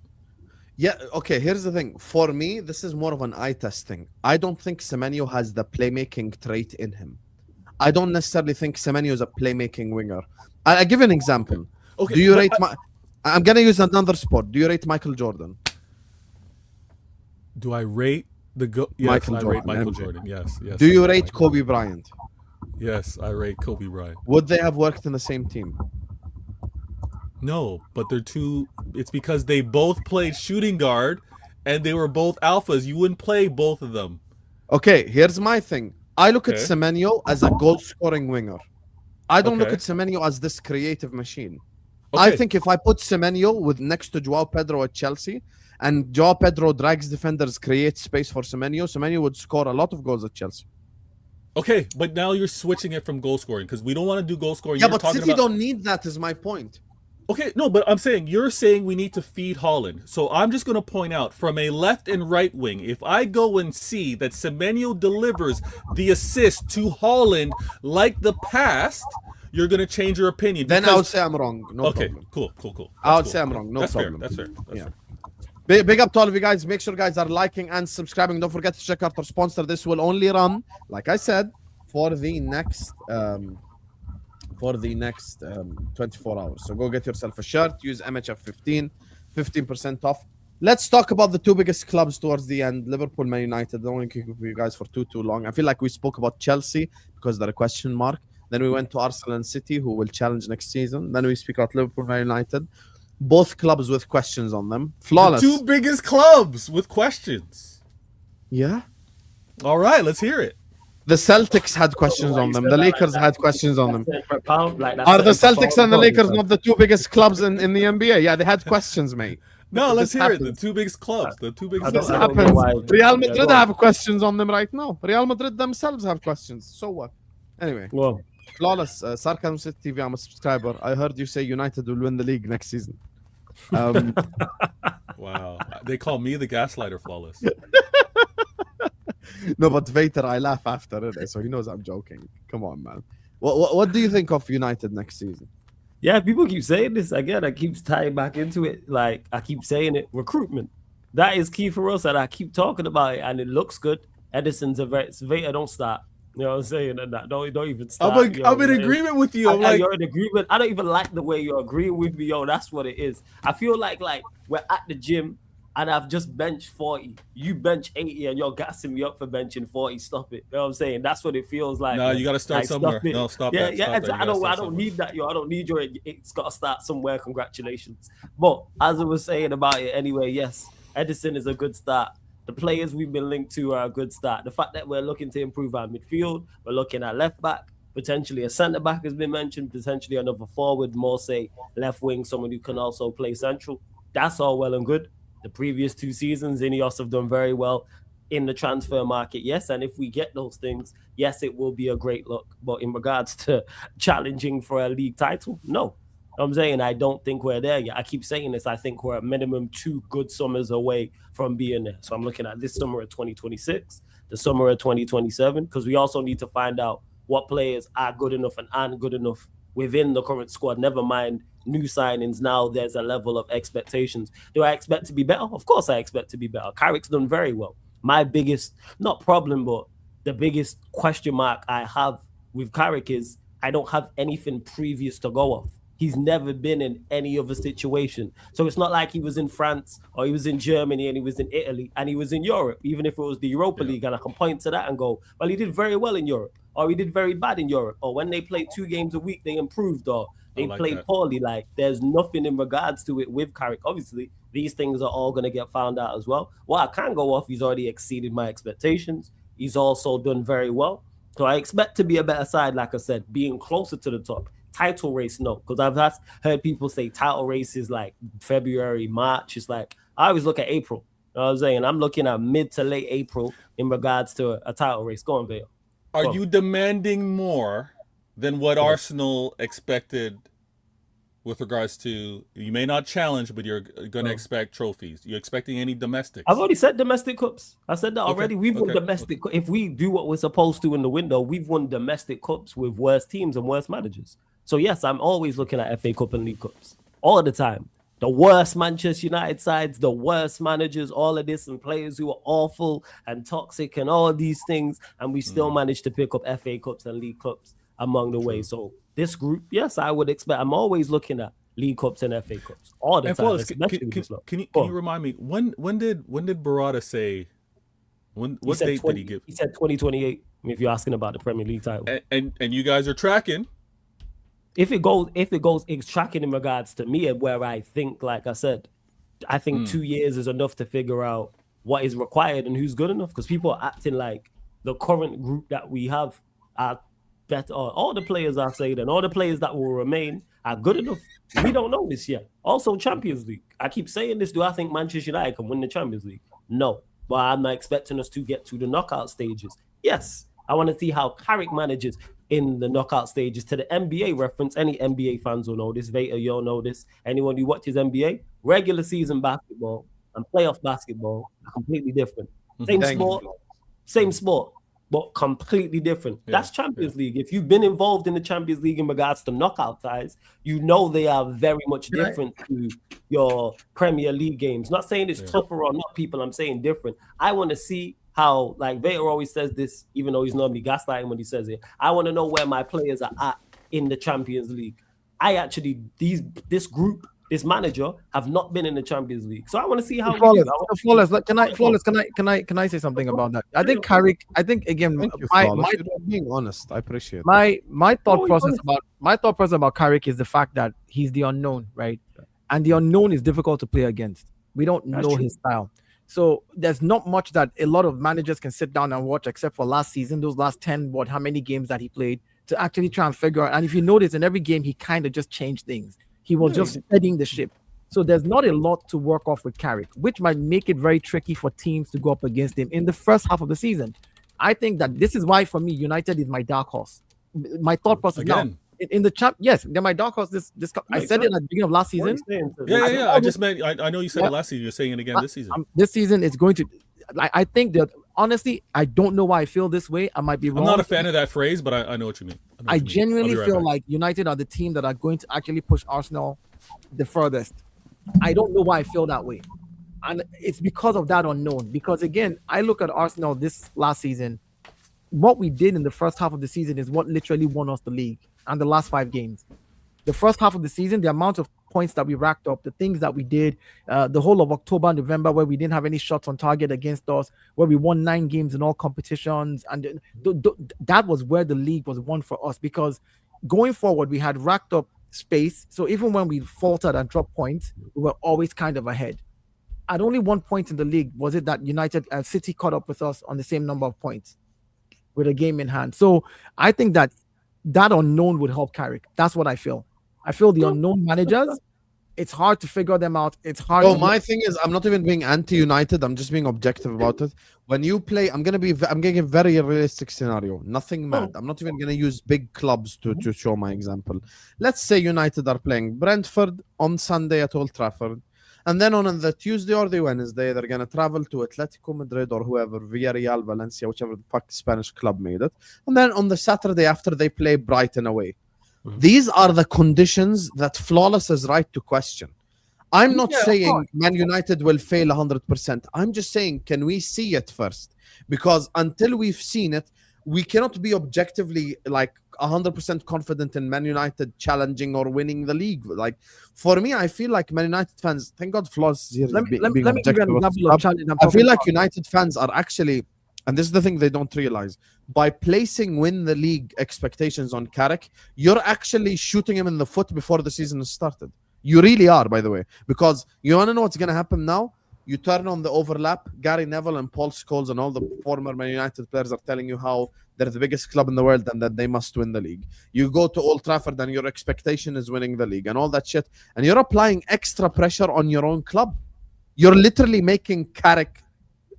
Yeah, okay, here's the thing. For me, this is more of an eye test thing. I don't think Semenyo has the playmaking trait in him. I don't necessarily think Semenyo is a playmaking winger. I give an example. Okay, Do you rate I'm going to use another sport. Do you rate Michael Jordan? Do I rate yes, Michael I Jordan, rate Michael MJ. Jordan. Yes. Do you I rate Kobe Bryant? Yes, I rate Kobe Bryant. Would they have worked in the same team? No, but they're two. It's because they both played shooting guard, and they were both alphas. You wouldn't play both of them. Okay, here's my thing. I look at Okay. Semenyo as a goal-scoring winger. I don't look Okay. at Semenyo as this creative machine. Okay. I think if I put Semenyo with next to Joao Pedro at Chelsea, and Joao Pedro drags defenders, creates space for Semenyo would score a lot of goals at Chelsea. Okay, but now you're switching it from goal scoring because we don't want to do goal scoring. Yeah, You're but talking City about... don't need that, is my point. Okay, no, but you're saying we need to feed Haaland. So I'm just going to point out from a left and right wing, if I go and see that Semenyo delivers the assist to Haaland like the past, you're going to change your opinion. Then I would say I'm wrong. No okay, problem. cool. I would That's say cool. I'm wrong. No That's problem. Fair. That's fair. Big up to all of you guys. Make sure guys are liking and subscribing. Don't forget to check out our sponsor. This will only run, like I said, for the next 24 hours. So go get yourself a shirt. Use MHF15, 15% off. Let's talk about the two biggest clubs towards the end. Liverpool, Man United. I don't want to keep you guys for too long. I feel like we spoke about Chelsea because they're a question mark. Then we went to Arsenal and City, who will challenge next season. Then we speak about Liverpool, Man United. Both clubs with questions on them. Flawless. The two biggest clubs with questions. Yeah. All right, let's hear it. The Celtics had questions on them. The Lakers had questions on them. Like Are the Celtics and the Lakers not the two biggest clubs in the NBA? Yeah, they had questions, mate. No, let's This hear it. The happens. two biggest clubs. The two biggest This I don't know happens. why- Real Yeah, Madrid go on. have questions on them right now. Real Madrid themselves have questions. So what? Anyway, Well, Flawless. Sarcasm City TV. I'm a subscriber. I heard you say United will win the league next season. Wow. They call me the gaslighter, Flawless. No, but Vater, I laugh after it, so he knows I'm joking. Come on, man. What do you think of United next season? yeah, people keep saying this again. I keep tying back into it. Like I keep saying it, recruitment. That is key for us, and I keep talking about it, and it looks good. Edison's a very Vader. Don't start. You know what I'm saying? And that don't even start. I'm in agreement with you. I'm like, you're in agreement. I don't even like the way you're agreeing with me, yo. That's what it is. I feel like we're at the gym and I've just benched 40. You bench 80 and you're gassing me up for benching 40. Stop it. You know what I'm saying? That's what it feels like. no, you got to start Like, somewhere. stop it. No, stop Yeah, that. yeah. Stop that. You I gotta don't start somewhere. need that, yo. I don't need your. It's got to start somewhere. Congratulations. But as I was saying about it anyway, yes, Edison is a good start. The players we've been linked to are a good start. The fact that we're looking to improve our midfield, we're looking at left back, potentially a centre back has been mentioned, potentially another forward, more say left wing, someone who can also play central. That's all well and good. The previous 2 seasons, Ineos have done very well in the transfer market, yes. And if we get those things, yes, it will be a great look. But in regards to challenging for a league title, no. I'm saying I don't think we're there yet. I keep saying this. I think we're at minimum 2 good summers away from being there. So I'm looking at this summer of 2026, the summer of 2027, because we also need to find out what players are good enough and aren't good enough within the current squad. Never mind new signings. Now there's a level of expectations. Do I expect to be better? Of course I expect to be better. Carrick's done very well. My biggest, not problem, but the biggest question mark I have with Carrick is I don't have anything previous to go off. He's never been in any other situation. So it's not like he was in France or he was in Germany and he was in Italy and he was in Europe, even if it was the Europa League. And I can point to that and go, well, he did very well in Europe, or he did very bad in Europe, or when they played 2 games a week, they improved, or they played poorly. Like there's nothing in regards to it with Carrick. Obviously, these things are all going to get found out as well. Well, I can't go off. He's already exceeded my expectations. He's also done very well. So I expect to be a better side, like I said, being closer to the top. Title race, no, because I've heard people say title race is like February, March. It's like I always look at April. You know what I'm saying? I'm looking at mid to late April in regards to a title race. Go on, Vale. Are you demanding more than what Arsenal expected with regards to you may not challenge, but you're going to expect trophies? You expecting any domestics? I've already said domestic cups. I said that already. Okay, We've won okay, domestic. If we do what we're supposed to in the window, we've won domestic cups with worse teams and worse managers. So yes, I'm always looking at FA Cup and League Cups all the time. The worst Manchester United sides, the worst managers, all of this, and players who are awful and toxic and all these things, and we still managed to pick up FA Cups and League Cups among the way. So this group, yes, I would expect. I'm always looking at League Cups and FA Cups all the And time. Flawless, especially with this lot. can you remind me when did Barada say what date did he give? He said 2028. If you're asking about the Premier League title, And you guys are tracking. if it goes, it's tracking in regards to me and where I think, like I said, I think 2 years is enough to figure out what is required and who's good enough. Because people are acting like the current group that we have are better. All the players are saying, and all the players that will remain are good enough. We don't know this yet. Also, Champions League. I keep saying this. Do I think Manchester United can win the Champions League? No. But I'm not expecting us to get to the knockout stages. Yes. I want to see how Carrick manages in the knockout stages. To the NBA reference, any NBA fans will know this. Veta, you'll know this. Anyone who watches NBA, regular season basketball and playoff basketball are completely different. Same sport, but completely different. Yeah, That's Champions League. If you've been involved in the Champions League in regards to knockout ties, you know they are very much different to your Premier League games. Not saying it's tougher or not, people. I'm saying different. I want to see how, like Veta always says this, even though he's normally gaslighting when he says it. I want to know where my players are at in the Champions League. This group, this manager, have not been in the Champions League, so I want to see how. Flawless. Can I say something about that? I think Carrick. I think again, being honest, I appreciate my thought process about Carrick is the fact that he's the unknown, right? And the unknown is difficult to play against. We don't know his style. So there's not much that a lot of managers can sit down and watch, except for last season, those last 10, how many games that he played, to actually try and figure out. And if you notice, in every game, he kind of just changed things. He was just steadying the ship. So there's not a lot to work off with Carrick, which might make it very tricky for teams to go up against him in the first half of the season. I think that this is why, for me, United is my dark horse. My thought process now. In the chat, yes, they're my dark horse. This I said it at the beginning of last season. Yeah. I just meant I know you said it last season. You're saying it again this season. This season it's going to. I think that honestly, I don't know why I feel this way. I might be wrong. I'm not a fan of that phrase, but I know what you mean. I genuinely feel like United are the team that are going to actually push Arsenal the furthest. I don't know why I feel that way, and it's because of that unknown. Because again, I look at Arsenal this last season. What we did in the first half of the season is what literally won us the league. And the last 5 games, the first half of the season, the amount of points that we racked up, the things that we did, the whole of October and November, where we didn't have any shots on target against us, where we won 9 games in all competitions, and that was where the league was won for us. Because going forward, we had racked up space, so even when we faltered and dropped points, we were always kind of ahead. At only 1 point in the league was it that City caught up with us on the same number of points with a game in hand. So I think that unknown would help Carrick. That's what I feel. I feel the unknown managers, it's hard to figure them out. It's hard. My thing is, I'm not even being anti-United. I'm just being objective about it. When you play, I'm gonna give a very realistic scenario. Nothing mad. I'm not even gonna use big clubs to show my example. Let's say United are playing Brentford on Sunday at Old Trafford. And then on the Tuesday or the Wednesday, they're going to travel to Atletico Madrid or whoever, Villarreal, Valencia, whichever the fuck Spanish club made it. And then on the Saturday after, they play Brighton away. These are the conditions that Flawless is right to question. I'm not saying Man United will fail 100%. I'm just saying, can we see it first? Because until we've seen it, we cannot be objectively like 100% confident in Man United challenging or winning the league. Like, for me, I feel like Man United fans, thank God Flawless here. Let me give you an example of challenge. I feel like United fans are actually, and this is the thing they don't realize, by placing win the league expectations on Carrick, you're actually shooting him in the foot before the season has started. You really are, by the way, because you want to know what's going to happen now? You turn on the overlap, Gary Neville and Paul Scholes and all the former Man United players are telling you how they're the biggest club in the world and that they must win the league. You go to Old Trafford and your expectation is winning the league and all that shit. And you're applying extra pressure on your own club. You're literally making Carrick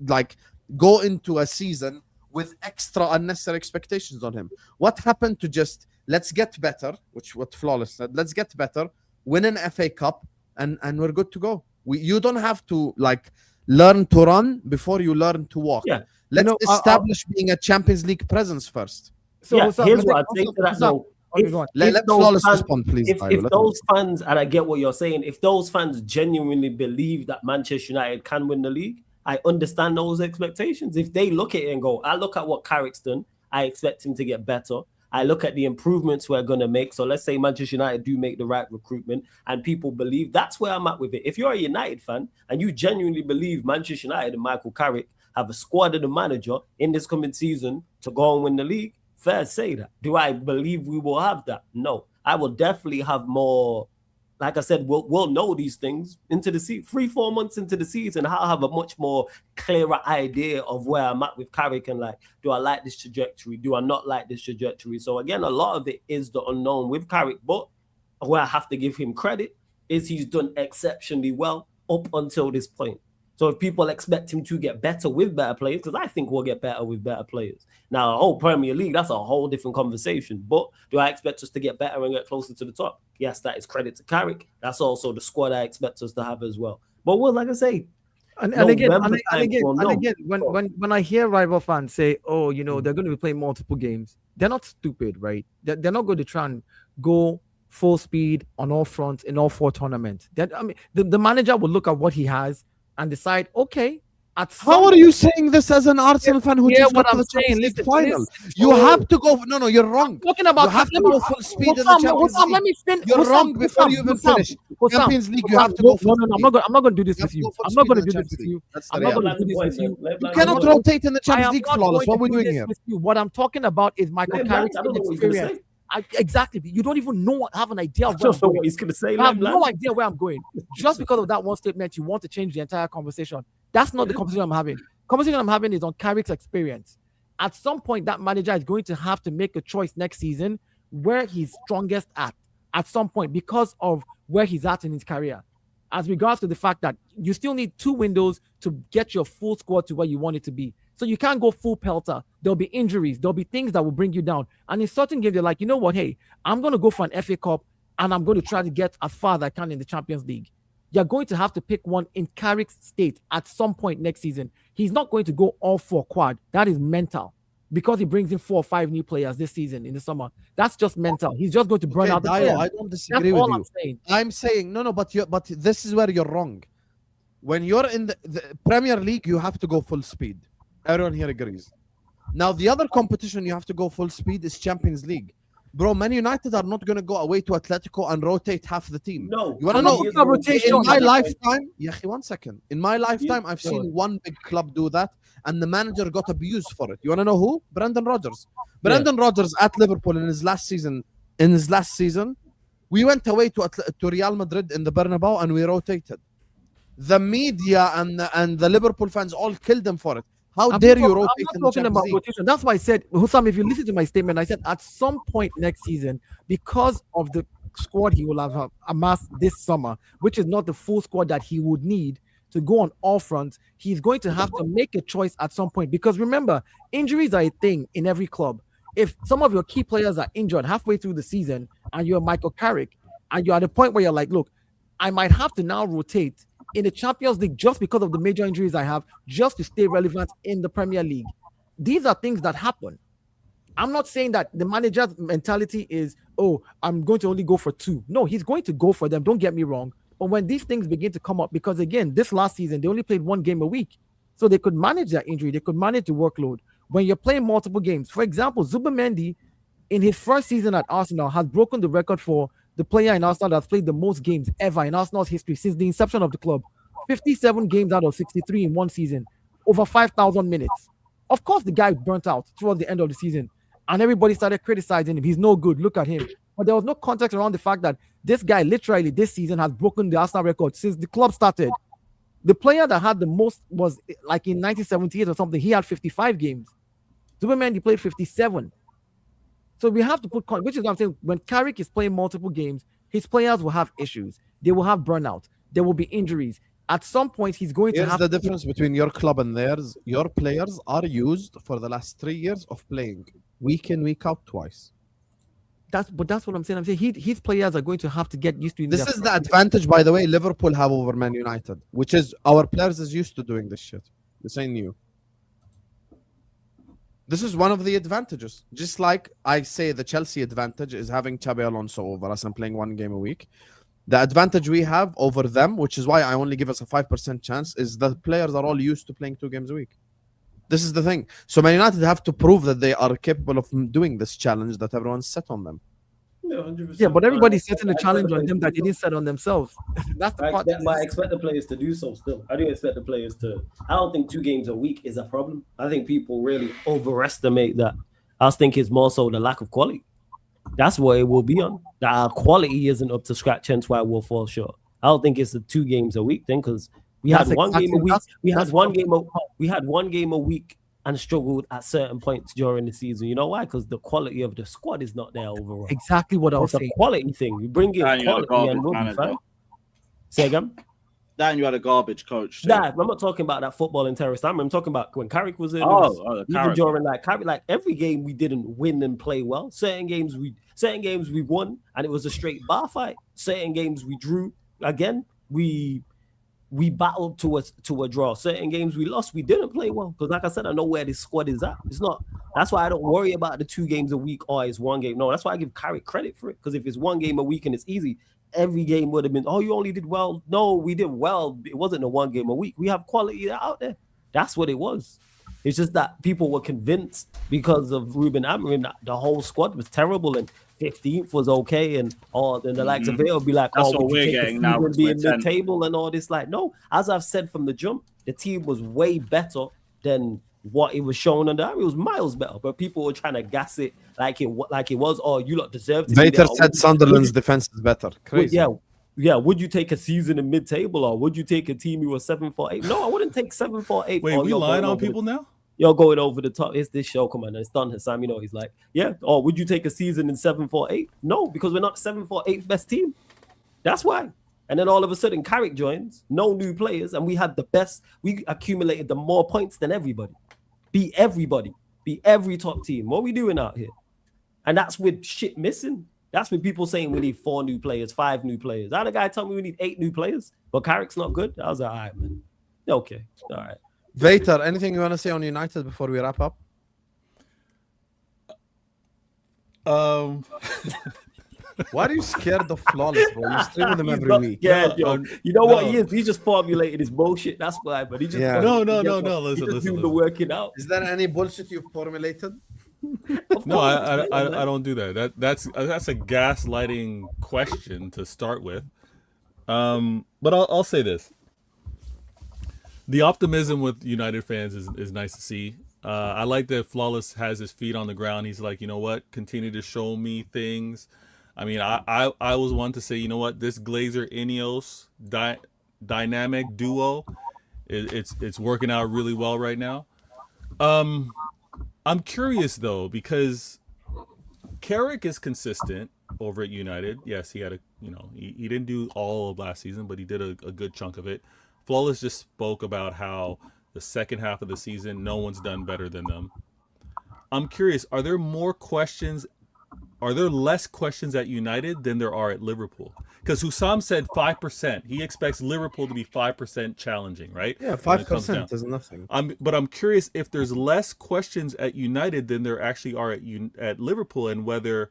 like go into a season with extra unnecessary expectations on him. What happened to just let's get better, which what Flawless said, let's get better, win an FA Cup, and we're good to go. You don't have to like learn to run before you learn to walk. Yeah. Let's establish being a Champions League presence first. So yeah, Hussam, here's let what me- I'd say to that. Hussam, No, okay, go on. Let those Flawless fans- respond, please. if Dio. Let those fans, and I get what you're saying, if those fans genuinely believe that Manchester United can win the league, I understand those expectations. If they look at it and go, I look at what Carrick's done, I expect him to get better. I look at the improvements we're going to make. So let's say Manchester United do make the right recruitment and people believe, that's where I'm at with it. If you're a United fan and you genuinely believe Manchester United and Michael Carrick have a squad and a manager in this coming season to go and win the league, fair say that. Do I believe we will have that? No. I will definitely have more. Like I said, we'll know these things into the season. 3-4 months into the season, I'll have a much more clearer idea of where I'm at with Carrick and like, do I like this trajectory? Do I not like this trajectory? So again, a lot of it is the unknown with Carrick, but where I have to give him credit is he's done exceptionally well up until this point. So if people expect him to get better with better players, because I think we'll get better with better players. Now, a whole Premier League, that's a whole different conversation. But do I expect us to get better and get closer to the top? Yes, that is credit to Carrick. That's also the squad I expect us to have as well. But well, like I say, And November again, time, we'll know. when I hear rival fans say, "Oh, you know, they're going to be playing multiple games," they're not stupid, right? They're not going to try and go full speed on all fronts in all 4 tournaments. The manager will look at what he has and decide, okay, how are you saying this as an Arsenal fan who just what got to I'm the saying? Champions League Listen, final? You have to go. No, you're wrong. talking about You have to go full speed in the Champions League. Let me finish. You're wrong before you even finish. Champions League, you have to go full speed. I'm not going to do this with you. I'm not going to do this with you. I'm not going to do this with you. You cannot rotate in the Champions League, Flawless. What are we doing here? What I'm talking about is Michael Carrick's I don't know what he's going to experience. say. Exactly. You don't even have an idea I of where I'm just know going. what he's going to say. I have no idea where I'm going. Just because of that one statement, you want to change the entire conversation. That's not the conversation I'm having. Conversation I'm having is on Carrick's experience. At some point, that manager is going to have to make a choice next season where he's strongest at some point, because of where he's at in his career. As regards to the fact that you still need 2 windows to get your full squad to where you want it to be. So you can't go full pelter. There'll be injuries. There'll be things that will bring you down. And in certain games, you're like, you know what? Hey, I'm going to go for an FA Cup and I'm going to try to get as far as I can in the Champions League. You're going to have to pick one in Carrick's state at some point next season. He's not going to go all for quad. That is mental, because he brings in 4 or 5 new players this season in the summer. That's just mental. He's just going to burn out the Dio, players. I don't disagree That's with all you. saying. I'm saying no, but this is where you're wrong. When you're in the Premier League, you have to go full speed. Everyone here agrees. Now, the other competition you have to go full speed is Champions League. Bro, Man United are not going to go away to Atletico and rotate half the team. No. You want to know? rotation. In my lifetime, one second. In my lifetime, I've seen one big club do that, and the manager got abused for it. You want to know who? Brendan Rodgers. Brendan Rodgers at Liverpool in his last season. We went away to Real Madrid in the Bernabeu and we rotated. The media and the Liverpool fans all killed him for it. How dare you rotate? I'm not talking about rotation. That's why I said, Hussam, if you listen to my statement, I said at some point next season, because of the squad he will have amassed this summer, which is not the full squad that he would need to go on all fronts, he's going to have to make a choice at some point. Because remember, injuries are a thing in every club. If some of your key players are injured halfway through the season and you're Michael Carrick and you're at a point where you're like, look, I might have to now rotate in the Champions League just because of the major injuries I have, just to stay relevant in the Premier League. These are things that happen. I'm not saying that the manager's mentality is, oh, I'm going to only go for 2. No, he's going to go for them. Don't get me wrong. But when these things begin to come up, because again, this last season, they only played 1 game a week. So they could manage their injury. They could manage the workload. When you're playing multiple games, for example, Zubimendi, in his first season at Arsenal, has broken the record for the player in Arsenal that's played the most games ever in Arsenal's history since the inception of the club. 57 games out of 63 in one season, over 5,000 minutes. Of course, the guy burnt out towards the end of the season, and everybody started criticizing him. He's no good. Look at him. But there was no context around the fact that this guy literally this season has broken the Arsenal record since the club started. The player that had the most was like in 1978 or something. He had 55 games. Zubimendi played 57. So we have to put, which is what I'm saying, when Carrick is playing multiple games, his players will have issues. They will have burnout. There will be injuries. At some point, he's going to have... Here's the difference between your club and theirs. Your players are used for the last 3 years of playing week in, week out twice. That's what I'm saying. I'm saying his players are going to have to get used to. This is the advantage, by the way, Liverpool have over Man United, which is our players is used to doing this shit. This ain't new. This is one of the advantages. Just like I say, the Chelsea advantage is having Xabi Alonso over us and playing one game a week. The advantage we have over them, which is why I only give us a 5% chance, is the players are all used to playing 2 games a week. This is the thing. So Man United have to prove that they are capable of doing this challenge that everyone set on them. Yeah, but everybody's setting a challenge on them that they didn't set on themselves. That's the part. I expect the players to do so still. I do expect the players to. I don't think 2 games a week is a problem. I think people really overestimate that. I think it's more so the lack of quality. That's what it will be on. That our quality isn't up to scratch, hence why we'll fall short. I don't think it's a 2 games a week thing because we had one game a week. We had one game a week and struggled at certain points during the season. You know why? Because the quality of the squad is not there overall. Exactly what I was saying. It's a quality thing. You bring in quality and we'll be fine. Say again? That and you had a garbage coach. Too. Nah, I'm not talking about that footballing terrorist. I'm talking about when Carrick was in. Even during Carrick, like every game we didn't win and play well. Certain games we won and it was a straight bar fight. Certain games we drew. Again, we battled to a draw. Certain games we lost, we didn't play well. Because like I said, I know where this squad is at. It's not. That's why I don't worry about the 2 games a week or it's 1 game. No, that's why I give Carrick credit for it. Because if it's 1 game a week and it's easy, every game would have been, oh, you only did well. No, we did well. It wasn't a 1 game a week. We have quality out there. That's what it was. It's just that people were convinced because of Ruben Amorim that the whole squad was terrible and 15th was okay, and then the likes of it will be like, that's oh, what we're getting now. Be in the table and all this. Like, no, as I've said from the jump, the team was way better than what it was shown under. It was miles better, but people were trying to gas it like it was. Oh, you lot deserve to. Vader said Sunderland's defense is better. Crazy. Yeah. Would you take a season in mid-table or would you take a team who was 7-4-8? No, I wouldn't take 7-4-8. Wait, we lying on people now? You're going over the top. It's this show. Come on, it's done. Hassam, you know, he's like, yeah. Or would you take a season in 7-4-8? No, because we're not 7-4-8 best team. That's why. And then all of a sudden, Carrick joins, no new players, and we had the best. We accumulated the more points than everybody. Beat everybody. Beat every top team. What are we doing out here? And that's with shit missing. That's with people saying we need 4 new players, 5 new players. I had a guy tell me we need 8 new players, but Carrick's not good. I was like, all right, man. Okay, all right. Vader, anything you want to say on United before we wrap up? Why are you scared of Flawless, bro? You stream with him every week. Yeah, you know what he is? He just formulated his bullshit. That's why, but he just no. Listen. The working out. Is there any bullshit you've formulated? No, I don't do that. That's a gaslighting question to start with. But I'll say this. The optimism with United fans is nice to see. I like that Flawless has his feet on the ground. He's like, you know what? Continue to show me things. I mean, I was one to say, you know what? This Glazer-Ineos dynamic duo, it's working out really well right now. I'm curious though, because Carrick is consistent over at United. Yes, he had he didn't do all of last season, but he did a good chunk of it. Flawless just spoke about how the second half of the season, no one's done better than them. I'm curious, are there less questions at United than there are at Liverpool? Because Hussam said 5%. He expects Liverpool to be 5% challenging, right? Yeah, 5% is nothing. But I'm curious if there's less questions at United than there actually are at Liverpool, and whether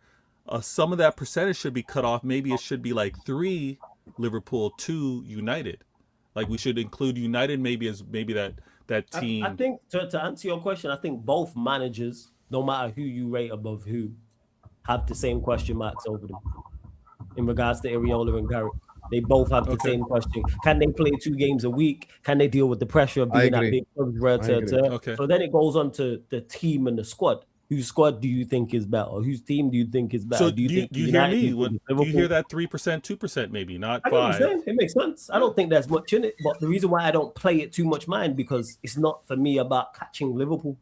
some of that percentage should be cut off. Maybe it should be like 3 Liverpool, 2 United. Like we should include United maybe that team. I think to answer your question, I think both managers, no matter who you rate above who, have the same question marks over them. In regards to Areola and Garrett, they both have the same question. Can they play 2 games a week? Can they deal with the pressure of being that big club? Okay. So then it goes on to the team and the squad. Whose squad do you think is better? Whose team do you think is better? So do you hear me? Do you hear that 3%, 2%, maybe not 5%? It makes sense. I don't think there's much in it, but the reason why I don't play it too much mind because it's not for me about catching Liverpool.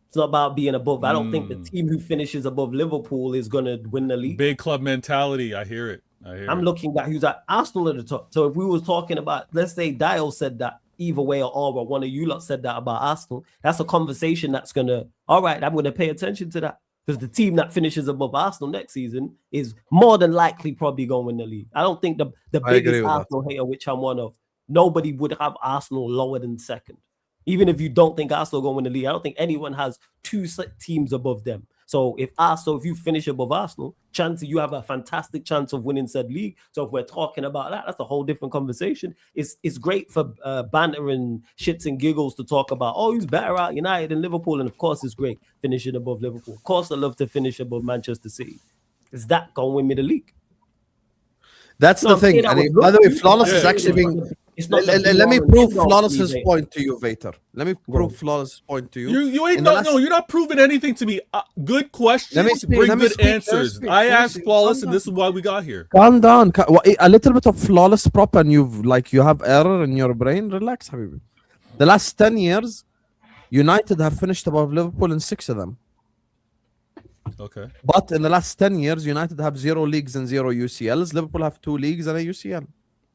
It's not about being above. I don't think the team who finishes above Liverpool is gonna win the league. Big club mentality. I hear it. I'm looking at who's at Arsenal at the top. So if we were talking about, let's say Dial said that either way or one of you lot said that about Arsenal, that's a conversation that's gonna, all right, I'm gonna pay attention to that. Because the team that finishes above Arsenal next season is more than likely probably going to win the league. I don't think the I agree biggest with that. Arsenal hater, which I'm one of, nobody would have Arsenal lower than second. Even if you don't think Arsenal going to win the league, I don't think anyone has two teams above them. So if you finish above Arsenal, you have a fantastic chance of winning said league. So if we're talking about that, that's a whole different conversation. It's great for banter and shits and giggles to talk about, oh, who's better at United and Liverpool. And of course, it's great finishing above Liverpool. Of course, I love to finish above Manchester City. Is that going to win me the league? That's the thing. And by the way, Flawless is actually being. Let me prove Flawless's point to you, Vader. Let me prove Flawless's point to you. You ain't no, you're not proving anything to me. Good questions, bring good answers. I asked Flawless, and this is why we got here. Calm down. A little bit of Flawless prop, and you have error in your brain. Relax, Habibi. The last 10 years, United have finished above Liverpool in 6 of them. Okay. But in the last 10 years, United have 0 leagues and 0 UCLs. Liverpool have 2 leagues and a UCL.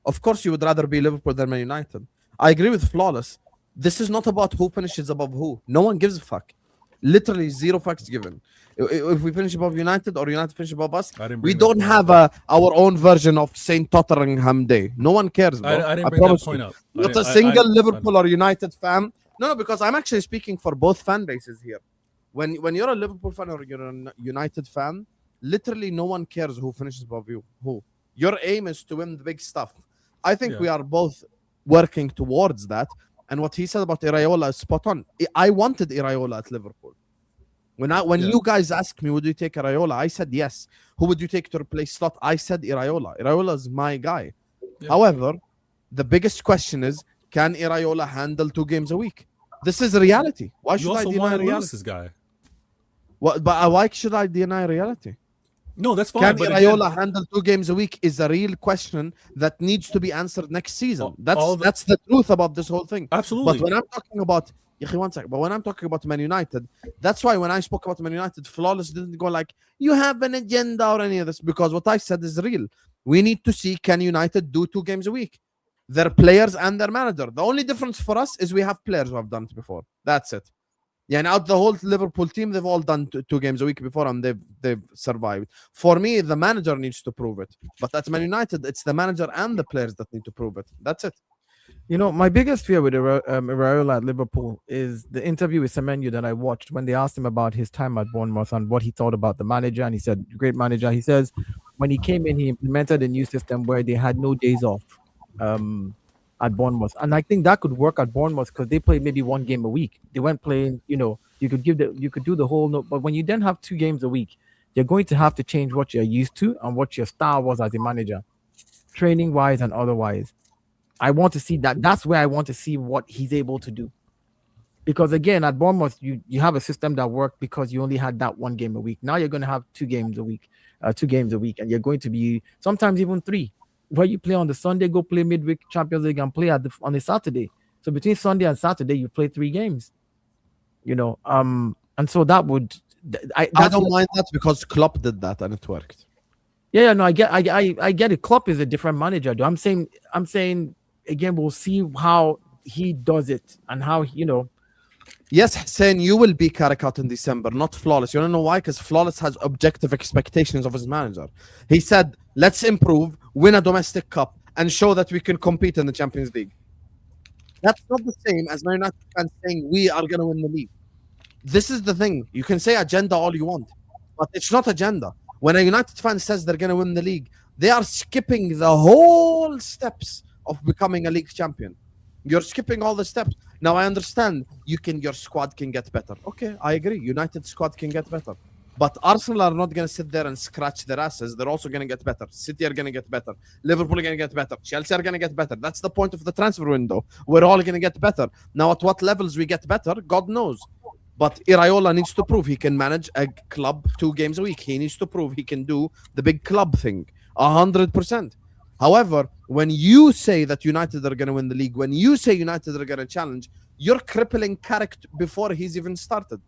Of course, you would rather be Liverpool than Man United. I agree with Flawless. This is not about who finishes above who. No one gives a fuck. Literally 0 fucks given. If we finish above United or United finish above us, we don't have our own version of St. Tottenham Day. No one cares, bro. I didn't bring that point up. Not a single Liverpool or United fan. No, because I'm actually speaking for both fan bases here. When you're a Liverpool fan or you're a United fan, literally no one cares who finishes above you. Who? Your aim is to win the big stuff. I think we are both working towards that. And what he said about Iraola is spot on. I wanted Iraola at Liverpool. When you guys asked me, would you take Iraola? I said yes. Who would you take to replace Slot? I said Iraola. Iraola is my guy. Yeah. However, the biggest question is, can Iraola handle 2 games a week? This is reality. Why should I deny reality? This guy. But why should I deny reality? No, that's fine. Can Iraola handle 2 games a week is a real question that needs to be answered next season. That's the truth about this whole thing. Absolutely. But when I'm talking about when I'm talking about Man United, that's why when I spoke about Man United, Flawless didn't go like, you have an agenda or any of this, because what I said is real. We need to see, can United do 2 games a week? Their players and their manager. The only difference for us is we have players who have done it before. That's it. Yeah, and out the whole Liverpool team, they've all done 2 games a week before, and they've survived. For me, the manager needs to prove it. But at Man United, it's the manager and the players that need to prove it. That's it. You know, my biggest fear with Iraola at Liverpool is the interview with Semenyo that I watched when they asked him about his time at Bournemouth and what he thought about the manager. And he said, great manager. He says, when he came in, he implemented a new system where they had no days off at Bournemouth. And I think that could work at Bournemouth because they play maybe 1 game a week. They weren't playing, you could do the whole, but when you then have 2 games a week, you're going to have to change what you're used to and what your style was as a manager, training wise and otherwise. I want to see that. That's where I want to see what he's able to do. Because again, at Bournemouth, you have a system that worked because you only had that 1 game a week. Now you're going to have 2 games a week, and you're going to be sometimes even 3. Where you play on the Sunday, go play midweek Champions League and play on a Saturday. So between Sunday and Saturday, you play 3 games. And so that would. I don't mind that because Klopp did that and it worked. Yeah, no, I get it. Klopp is a different manager. Though. I'm saying again, we'll see how he does it and how Yes, Hussein, you will be Caracat in December, not Flawless. You don't know why? Because Flawless has objective expectations of his manager. He said, let's improve, win a domestic cup, and show that we can compete in the Champions League. That's not the same as Man United fans saying we are going to win the league. This is the thing. You can say agenda all you want, but it's not agenda. When a United fan says they're going to win the league, they are skipping the whole steps of becoming a league champion. You're skipping all the steps. Now, I understand your squad can get better. Okay, I agree. United squad can get better. But Arsenal are not going to sit there and scratch their asses. They're also going to get better. City are going to get better. Liverpool are going to get better. Chelsea are going to get better. That's the point of the transfer window. We're all going to get better. Now, at what levels we get better, God knows. But Iraola needs to prove he can manage a club 2 games a week. He needs to prove he can do the big club thing 100%. However, when you say that United are going to win the league, when you say United are going to challenge, you're crippling Carrick before he's even started.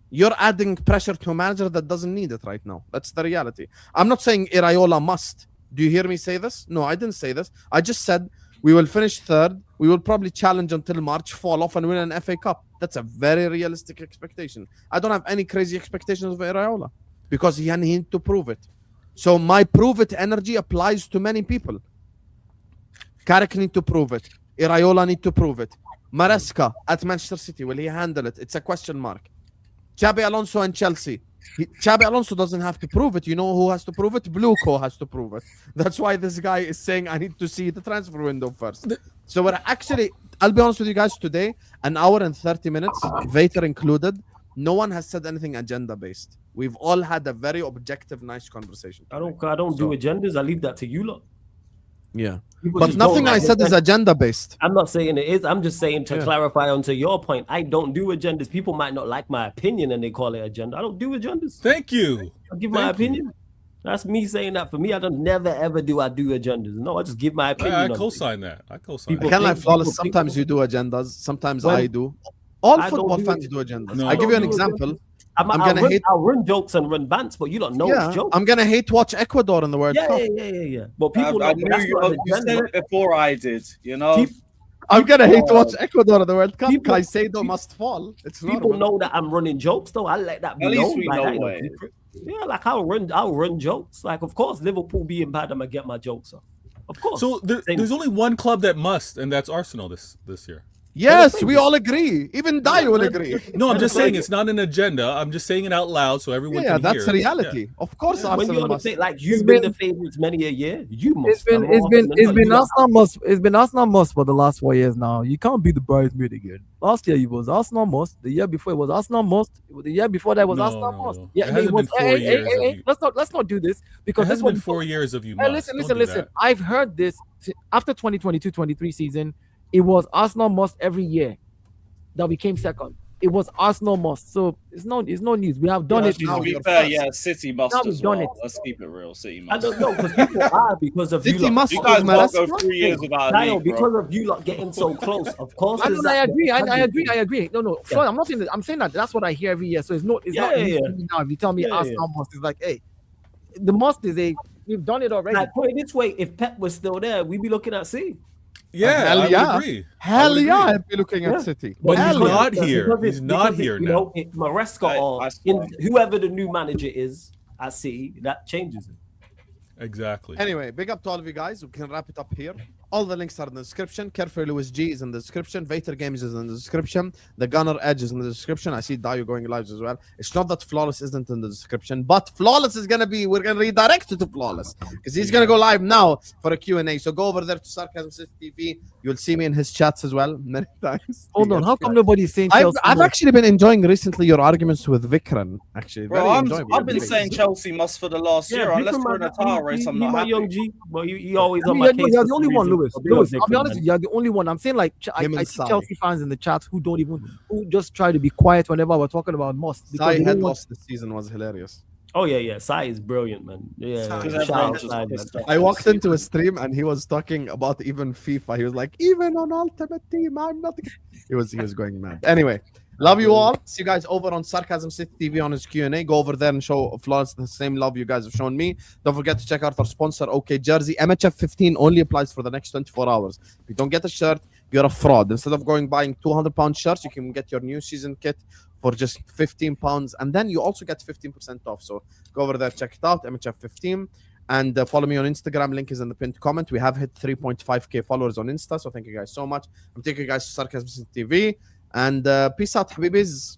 You're adding pressure to a manager that doesn't need it right now. That's the reality. I'm not saying Iraola must. Do you hear me say this? No, I didn't say this. I just said We will finish third. We will probably challenge until March, fall off, and win an FA Cup. That's a very realistic expectation. I don't have any crazy expectations of Iraola because he needs to prove it. So my prove it energy applies to many people. Carrick need to prove it. Iraola need to prove it. Maresca at Manchester City, will he handle it? It's a question mark. Xabi Alonso and Chelsea. Xabi Alonso doesn't have to prove it. You know who has to prove it? Bluco has to prove it. That's why this guy is saying I need to see the transfer window first. So we're actually, I'll be honest with you guys today, an hour and 30 minutes, Vater included, no one has said anything agenda based. We've all had a very objective, nice conversation. I don't do agendas. I leave that to you lot. Yeah. People But just nothing don't I said is agenda based. I'm not saying it is. I'm just saying to clarify onto your point. I don't do agendas. People might not like my opinion and they call it agenda. I don't do agendas. Thank you. I give my opinion. That's me saying that. For me, I don't never ever do agendas. No, I just give my opinion. I co-sign that. I co-sign I can't like flawless. Sometimes you do agendas. Sometimes I do. All football fans do agendas. No. I give you an example. I'll run jokes and run bants, but you don't know it's jokes. I'm gonna hate watch Ecuador in the World Cup. Yeah. But people I knew you said it before I did, you know. I'm gonna hate watch Ecuador in the World Cup. Caicedo must fall. It's people know that I'm running jokes though. I let that be At known. least we know Yeah, like I'll run jokes. Like of course Liverpool being bad, I'm gonna get my jokes off. Of course. So there's only one club that must, and that's Arsenal this year. Yes, we all agree. Even Dio will agree. No, I'm just saying it's not an agenda. I'm just saying it out loud so everyone can hear. That's reality. Yeah. Of course, Arsenal must. Like you've been the favorites many a year. You must. It's been Arsenal must. It's been Arsenal must for the last 4 years now. You can't be the bridesmaid again. Last year it was Arsenal must. The year before it was Arsenal must. The year before that was Arsenal must. Yeah, it was 4 years. Let's not do this because this was 4 years of you. Listen. I've heard this after 2022-23 season. It was Arsenal must every year that we came second. It was Arsenal must. So it's no news. We have done it now. To be fair, City must now as done well. it. Let's keep it real. City I must. don't know because people are because of City you. Must you guys must go 3 years without a league, because of you lot getting so close. Of course, I agree. I agree. No. Yeah. I'm not saying that. I'm saying that that's what I hear every year. So it's not. It's not easy now. If you tell me Arsenal must, it's like, hey, the must is we've done it already. Like, put it this way: if Pep was still there, we'd be looking at C. Yeah, I would agree. Hell yeah, I'd be looking at City. But he's not here. He's not here now. Maresca or whoever the new manager is at City, that changes it. Exactly. Anyway, big up to all of you guys. We can wrap it up here. All the links are in the description. Carefree Lewis G is in the description. Vater Games is in the description. The Gunner Edge is in the description. I see Dio going live as well. It's not that Flawless isn't in the description, but Flawless is gonna be. We're gonna redirect it to Flawless because he's gonna go live now for a Q&A. So go over there to Sarcasm City TV. You'll see me in his chats as well many times. Hold on, how come nobody's saying Chelsea? I've actually been enjoying recently your arguments with Vikran. Actually, bro, I've been saying Chelsea must for the last year. Unless we're in a title race, I'm not happy. Young G, but he always on my case. You're the only one, Lewis. I'll be honest with you, you're the only one. I'm saying like I see Chelsea fans in the chat who just try to be quiet whenever we're talking about Moss. Sai head loss this season was hilarious. Oh yeah. Sai is brilliant, man. Yeah. I walked into a stream and he was talking about even FIFA. He was like, even on Ultimate Team, I'm not. He was going mad. Anyway. Love you all. See you guys over on Sarcasm City TV on his Q&A. Go over there and show Flawless the same love you guys have shown me. Don't forget to check out our sponsor, OK Jersey. MHF 15 only applies for the next 24 hours. If you don't get a shirt, you're a fraud. Instead of buying £200 shirts, you can get your new season kit for just £15. And then you also get 15% off. So go over there, check it out, MHF 15. And follow me on Instagram. Link is in the pinned comment. We have hit 3.5k followers on Insta. So thank you guys so much. I'm taking you guys to Sarcasm City TV. And peace out, Habibis.